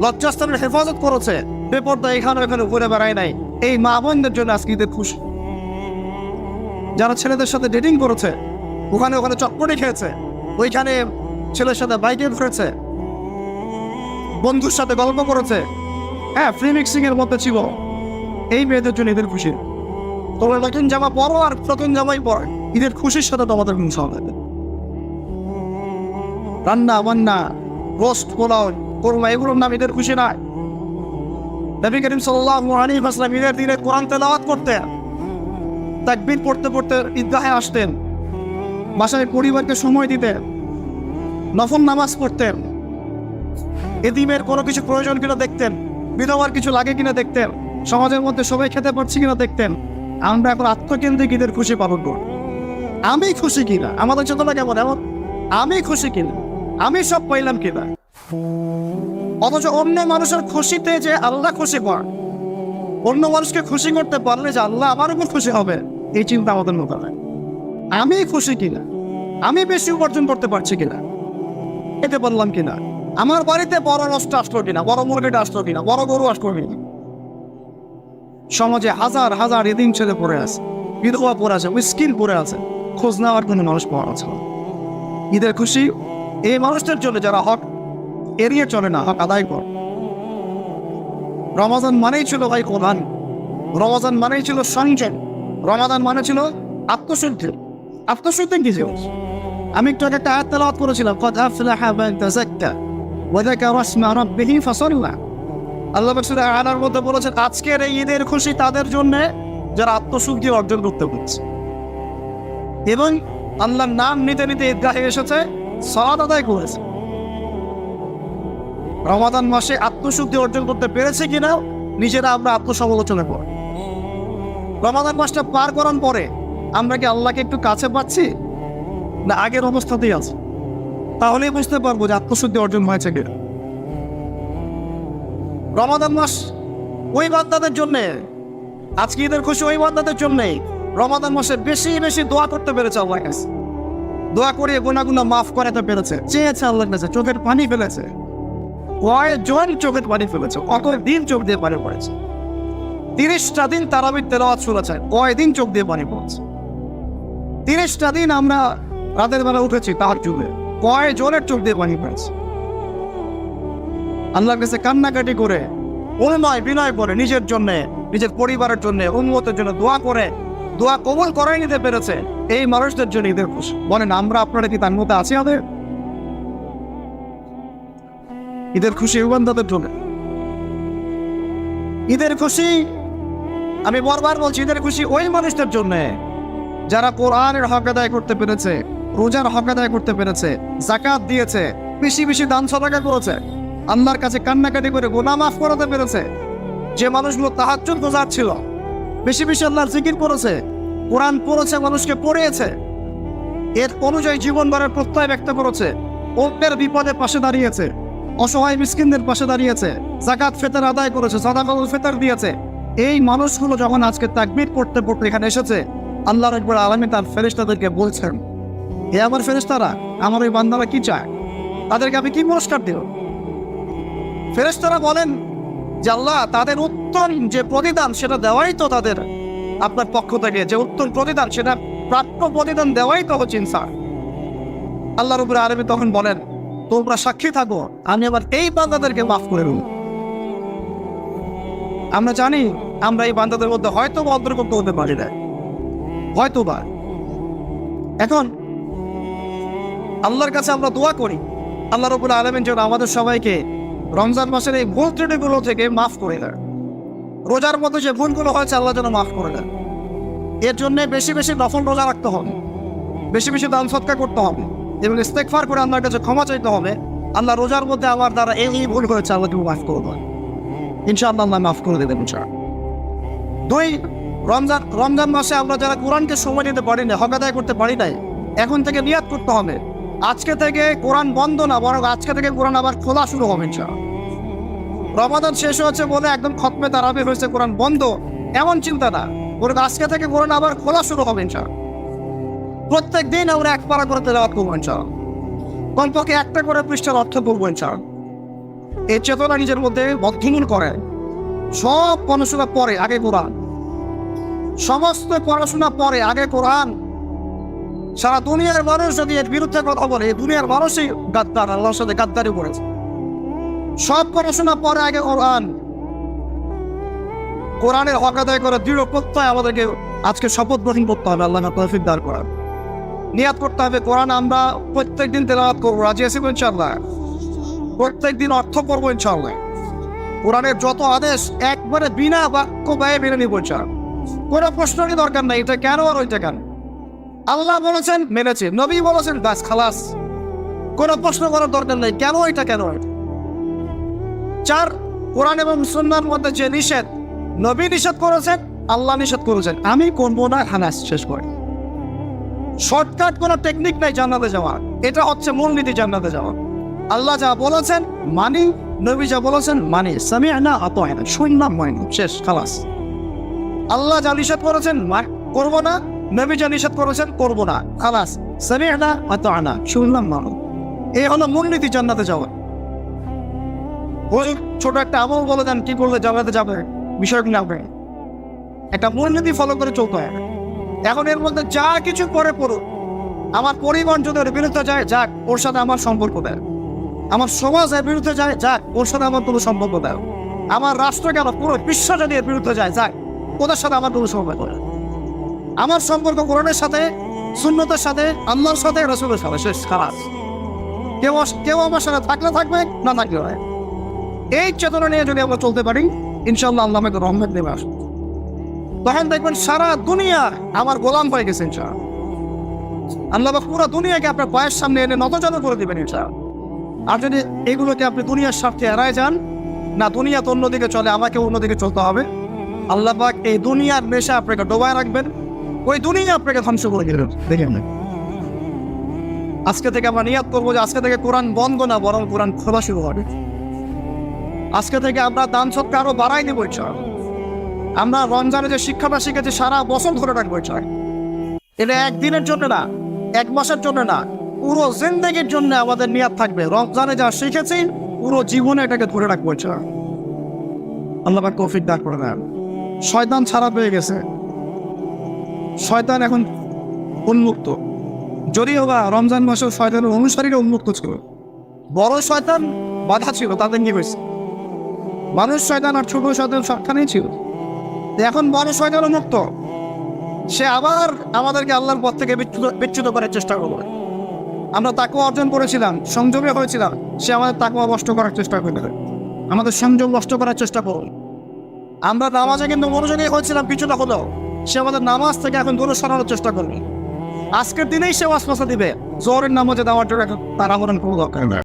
লজ্জাস্থানের হেফাজত করেছে, বেপর্দা এখানে ওখানে ঘুরে বেড়ায় নাই, এই মা বোনদের জন্য আজকে ঈদের খুশি। যারা ছেলেদের সাথে ডেটিং করেছে, ওখানে চটপটি খেয়েছে, ওইখানে ছেলের সাথে বাইকে ঘুরেছে, বন্ধুর সাথে গল্প করেছে, হ্যাঁ ফ্রি মিক্সিং এর মধ্যে ছিল, এই মেয়েদের জন্য ঈদের খুশি। তোমরা নতুন জামা পরো আর নতুন জামাই পর, ঈদের খুশির সাথে তোমাদের হিংসা হবে। রান্না বান্না, রোস্ট, পোলাও, কোরমা, এগুলোর নাম ঈদের খুশি নয়। নবী করিম সাল্লাল্লাহু আলাইহি ওয়াসাল্লাম ঈদের দিনে কোরআন তেলাওয়াত করতেন, তাকবীর পড়তে পড়তে ঈদগাহে আসতেন, বাসায় পরিবারকে সময় দিতেন, নফল নামাজ পড়তেন, এতিমের কোনো কিছু প্রয়োজন কিনা দেখতেন, বিধবার কিছু লাগে কিনা দেখতেন, সমাজের মধ্যে সবাই খেতে পারছি কিনা দেখতেন। আমরা এখন আত্মকেন্দ্রিক ঈদের খুশি পালন করি। আমি খুশি কিনা, আমাদের চেতনা কেমন এমন, আমি খুশি কিনা, আমি সব পাইলাম কিনা, অথচ অন্য মানুষের খুশিতে যে আল্লাহ খুশি করেন, অন্য মানুষকে খুশি করতে পারলে যে আল্লাহ আমার উপর খুশি হবে, এই চিন্তা আমাদের মতো নয়। আমি খুশি কিনা, আমি বেশি উপার্জন করতে পারছি কিনা, খেতে পারলাম কিনা, আমার বাড়িতে বড় নষ্ট আসলো কিনা, বড় মুরগিটা আসলো কিনা, বড় গরু আসলো কিনা। সমাজে হাজার হাজার এদিন ছেলে পড়ে আছে, বিধবা পড়ে আছে, মিসকিন পড়ে আছে, খোঁজ নেওয়ার কোনো মানুষ পাওয়া আছে না। ঈদের খুশি এই মানুষদের জন্য যারা হক এড়িয়ে চলে না, হক আদায় কর। রমজান মানেই ছিল ভাই কোরআন, রমজান মানেই ছিল সংযম, রমাদান মানে ছিল আত্মশুদ্ধি। আত্মশুদ্ধি কি জিনিস? আমি একটু আগে একটা আয়াত তেলাওয়াত করেছিলাম, কদ আফলাহা মান তাযাক্কা ওয়া যাকারা ইসমা রাব্বিহি ফাসাল্লা। আল্লাহ সূরা আনার মধ্যে বলেছেন আজকের এই ঈদের খুশি তাদের জন্য যারা আত্মশুদ্ধি অর্জন করতে পারছে এবং আল্লাহর নাম নিতে নিতে ঈদগাহে এসেছে, সালাত আদায় করেছে। রমাদান মাসে আত্মশুদ্ধি অর্জন করতে পেরেছে কিনা নিজেরা আমরা আত্মসমালোচনা করি। রমাদান মাসটা পার করার পরে আমরা কি আল্লাহকে একটু কাছে পাচ্ছি না আগের অবস্থাতেই আছে? তাহলেই বুঝতে পারবো যে আত্মশুদ্ধি অর্জন হয়েছে কিনা। রমাদান মাস ওই বান্দাদের জন্যে, আজকে ঈদের খুশি ওই বান্দাদের জন্যেই রমাদান মাসে বেশি বেশি দোয়া করতে পেরেছে আল্লাহর কাছে, দোয়া করে গুনাহগুলো মাফ করাতে পেরেছে, চেয়েছে আল্লাহর কাছে, চোখের পানি ফেলেছে, কয়েকজন চোখের পানি ফেলেছে, কত দিন চোখ দিয়ে পানি পড়েছে। 30টা দিন তারাবির তেলাওয়াত শুনেছে, কয়দিন চোখ দিয়ে পানি পড়েছে। 30টা দিন আমরা রাতের বেলা উঠেছি তাহাজ্জুদে, কয়জনের চোখ দিয়ে পানি পড়েছে। আল্লাহর কাছে কান্নাকাটি করে, অনুনয় বিনয় করে, নিজের জন্য, নিজের পরিবারের জন্য, উম্মতের জন্য দোয়া করে, দোয়া কবুল করাই নিতে পেরেছে। এই মানুষদের জন্য ঈদের খুশি। বলেন আমরা আপনারা কি তার মধ্যে আছি? আমাদের ঈদের খুশি ইমানদারদের জন্য। ঈদের খুশি আমি বারবার বলছি, ঈদের খুশি ওই মানুষদের জন্য যারা কোরআনের হক আদায় করতে পেরেছে, রোজার হক আদায় করতে পেরেছে, যাকাত দিয়েছে, বেশি বেশি দান সদকা করেছে, আল্লাহর কাছে কান্নাকাটি করে গুনাহ মাফ করাতে পেরেছে। যে মানুষগুলো তাহাজ্জুদ গুজার ছিল, বেশি বেশি আল্লাহর জিকির করেছে, কোরআন পড়েছে, মানুষকে পড়িয়েছে, এর অনুযায়ী জীবনভরের প্রত্যয় ব্যক্ত করেছে, অন্যের বিপদে পাশে দাঁড়িয়েছে, অসহায় মিসকিনদের পাশে দাঁড়িয়েছে, যাকাত ফিতর আদায় করেছে, সাদাকাতুল ফিতর দিয়েছে। এই মানুষগুলো যখন আজকে তাকবীর পড়তে পড়তে এখানে এসেছে, আল্লাহ রাব্বুল আলামিন তার ফেরেশতাদেরকে বলছেন, হে আমার ফেরেশতারা, আমার এই বান্দারা কি চায়, তাদেরকে আমি কি পুরস্কার দেব? ফেরেশতারা বলেন যে আল্লাহ, তাদের উত্তম যে প্রতিদান সেটা দেওয়াই তো তাদের আপনার পক্ষ থেকে যে উত্তম প্রতিদান, সেটা প্রাপ্য প্রতিদান দেওয়াই তো হচ্ছে ইনসান। আল্লাহ রাব্বুল আলামিন তখন বলেন, তোমরা সাক্ষী থাকো, আমি আবার এই বান্দাদেরকে মাফ করে দেব। আমরা জানি আমরা এই বান্দাদের মধ্যে হয়তো বা অন্তর্ভুক্ত হতে পারি না, হয়তো বা। এখন আল্লাহর কাছে আমরা দোয়া করি, আল্লাহ রাব্বুল আলামিন যেন আমাদের সবাইকে রমজান মাসের এই ভুল ত্রুটিগুলো থেকে মাফ করে দেয়। রোজার মধ্যে যে ভুলগুলো হয়েছে আল্লাহ যেন মাফ করে দেয়। এর জন্য বেশি বেশি নফল রোজা রাখতে হবে, বেশি বেশি দান সদকা করতে হবে এবং ইস্তেগফার করে আল্লাহর কাছে ক্ষমা চাইতে হবে। আল্লাহ রোজার মধ্যে আমার দ্বারা এই ভুল হয়েছে, আল্লাহ তুমি মাফ করে দেবেন, ইনশাআল্লাহ আল্লাহ মাফ করে দেবেন ইনশাআল্লাহ। 2, রমজান মাসে আমরা যারা কোরআনকে সময় দিতে পারি না, হক আদায় করতে পারি নাই, এখন থেকে নিয়াত করতে হবে আজকে থেকে কোরআন বন্ধ না, বরং আজকে থেকে কোরআন আবার খোলা শুরু হবে ইনশাআল্লাহ। রমাদান শেষ হচ্ছে বলে একদম খতমে তারাবি হয়েছে, কোরআন বন্ধ, এমন চিন্তা না, বরং আজকে থেকে কোরআন আবার খোলা শুরু হবে ইনশাআল্লাহ। প্রত্যেক দিন আমরা এক পারা করে তেলাওয়াত করবো ইনশাআল্লাহ, কমপক্ষে একটা করে পৃষ্ঠার অর্থ বলবো ইনশাআল্লাহ। এই চেতনা নিজের মধ্যে বদ্ধমূল করে সব পড়াশোনা পরে আগে কোরআন, সমস্ত পড়াশোনা পরে আগে কোরআন। সারা দুনিয়ার মানুষ যদি এর বিরুদ্ধে কথা বলে, দুনিয়ার মানুষই গাদ্দার, আল্লাহর সাথে গাদ্দারি করেছে। সব পড়াশোনা পরে আগে কোরআন, কোরআনের হক আদায় করে দৃঢ় প্রত্যয় আমাদেরকে আজকে শপথ গ্রহণ করতে হবে, আল্লাহ তৌফিক দান করার নিয়াত করতে হবে। কোরআন আমরা প্রত্যেক দিন তেলাওয়াত করবো, রাজি আছি ইনশাআল্লাহ। প্রত্যেক দিন অর্থ করবো ইনশাআল্লাহ। কোরআনের যত আদেশ একবারে বিনা বাক্য ব্যয়ে মেনে নিব ইনশাআল্লাহ। কোনো প্রশ্নেরই দরকার নাই, এটা কেন আর ওইটা কেন। আল্লাহ বলেছেন মেনেছে, নবী বলেছেন বাস খালাস, কোনো প্রশ্ন করার দরকার নেই কেন এটা কেন। 4, কোরআন এবং সুন্নাহর মধ্যে যে নিষেধ, নবী নিষেধ করেছেন, আল্লাহ নিষেধ করেছেন, আমি করবো না, খালাস, শেষ করে। শর্টকাট কোনো টেকনিক নাই জান্নাতে যাওয়ার, এটা হচ্ছে মূলনীতি জান্নাতে যাওয়া। আল্লাহ যা বলেছেন মানি, নবী যা বলেছেন মানি, সামি'না আতা'না, শুনলাম মানি, শেষ খালাস। আল্লাহ যা নিষেধ করেছেন করবো না, নবী যা নিষেধ করেছেন করবো না, খালাস, সামি'না আতা'না, শুনলাম মানো। এই হলো মূলনীতি জান্নাতে যাওয়া। ওই ছোট একটা আমল বলে দেন কি করলে জান্নাতে যাবে, বিষয়গুলো হবে একটা মূলনীতি ফলো করে চলতে হয়। এখন এর মধ্যে যা কিছু করে পড়ুক, আমার পরিবার যদি ওর বিরুদ্ধে যায় যাক, ওর সাথে আমার সম্পর্ক দেয়। আমার সমাজ এর বিরুদ্ধে যায় যাক, ওর সাথে আমার কোনো সম্পর্ক দেয়। আমার রাষ্ট্র কেন পুরো বিশ্ব যদি এর বিরুদ্ধে যায় যাক, ওদের সাথে আমার কোনো সম্পর্ক দেয়। আমার সম্পর্ক কোরআনের সাথে, সুন্নতের সাথে, আল্লাহর সাথে, রাসূলের সাথে, শেষ খালাস। কেউ আমার সাথে থাকলে থাকবে, না থাকলে হয়। এই চেতনা নিয়ে যদি আমরা চলতে পারি ইনশাআল্লাহ আল্লাহ আমাকে রহমত দেবে আসবে। তখন দেখবেন সারা দুনিয়া আমার গোলাম হয়ে গেছে ইনশাআল্লাহ। আল্লাহ পুরো দুনিয়াকে আপনার পায়ের সামনে এনে নতজানু করে দিবেন ইনশাআল্লাহ। আর যদি এগুলোকে আপনি দুনিয়ার স্বার্থে এড়ায় যান, না দুনিয়া তো অন্যদিকে চলে, আমাকে অন্যদিকে চলতে হবে, আল্লাহ পাক এই দুনিয়ার নেশা আপনাকে ডোবায় রাখবেন, ওই দুনিয়া আপনাকে ধ্বংস করে দিবেন। দেখেন না, আজকে থেকে আমরা নিয়াত করবো যে আজকে থেকে কোরআন বন্ধ না, বরং কোরআন খোলা শুরু হবে। আজকে থেকে আমরা দান সৎকার আরো বাড়াই দেবো ইনশাআল্লাহ। আমরা রমজানে যে শিক্ষাটা শিখেছি সারা বছর ধরে রাখবো ইনশাআল্লাহ। এটা একদিনের জন্য না, এক মাসের জন্য না, পুরো জিন্দেগির জন্য আমাদের নিয়াত থাকবে। রমজানে যা শিখেছি পুরো জীবনে এটাকে ধরে রাখবো ইনশাআল্লাহ। আল্লাহ পাক তৌফিক দান করে দেন। শয়তান ছাড়া পেয়ে গেছে, শয়তান এখন উন্মুক্ত। যদিও বা রমজান মাসেও শয়তানের অনুসারীরা উন্মুক্ত ছিল, বড় শয়তান বাধা ছিল, তাদের কি হয়েছে? মানুষ শয়তান আর ছোট শয়তান সবখানেই ছিল, এখন বড় শয়তান মুক্ত। সে আবার আমাদেরকে আল্লাহর পথ থেকে বিচ্যুত করার চেষ্টা করবে। আমরা তাকওয়া অর্জন করেছিলাম, সংযমে হয়েছিলাম, সে আমাদের তাকওয়া নষ্ট করার চেষ্টা করবে, আমাদের সংযম নষ্ট করার চেষ্টা করবে। আমরা নামাজে কিন্তু মনোযোগী হয়েছিলাম, কিছুটা হলেও সে আমাদের নামাজ থেকে এখন দূরে সরানোর চেষ্টা করবে। আজকের দিনেই সে ওয়াসওয়াসা দিবে, জোহরের নামাজে দেওয়ার জন্য তার আহরণ কোনো দরকার নেই।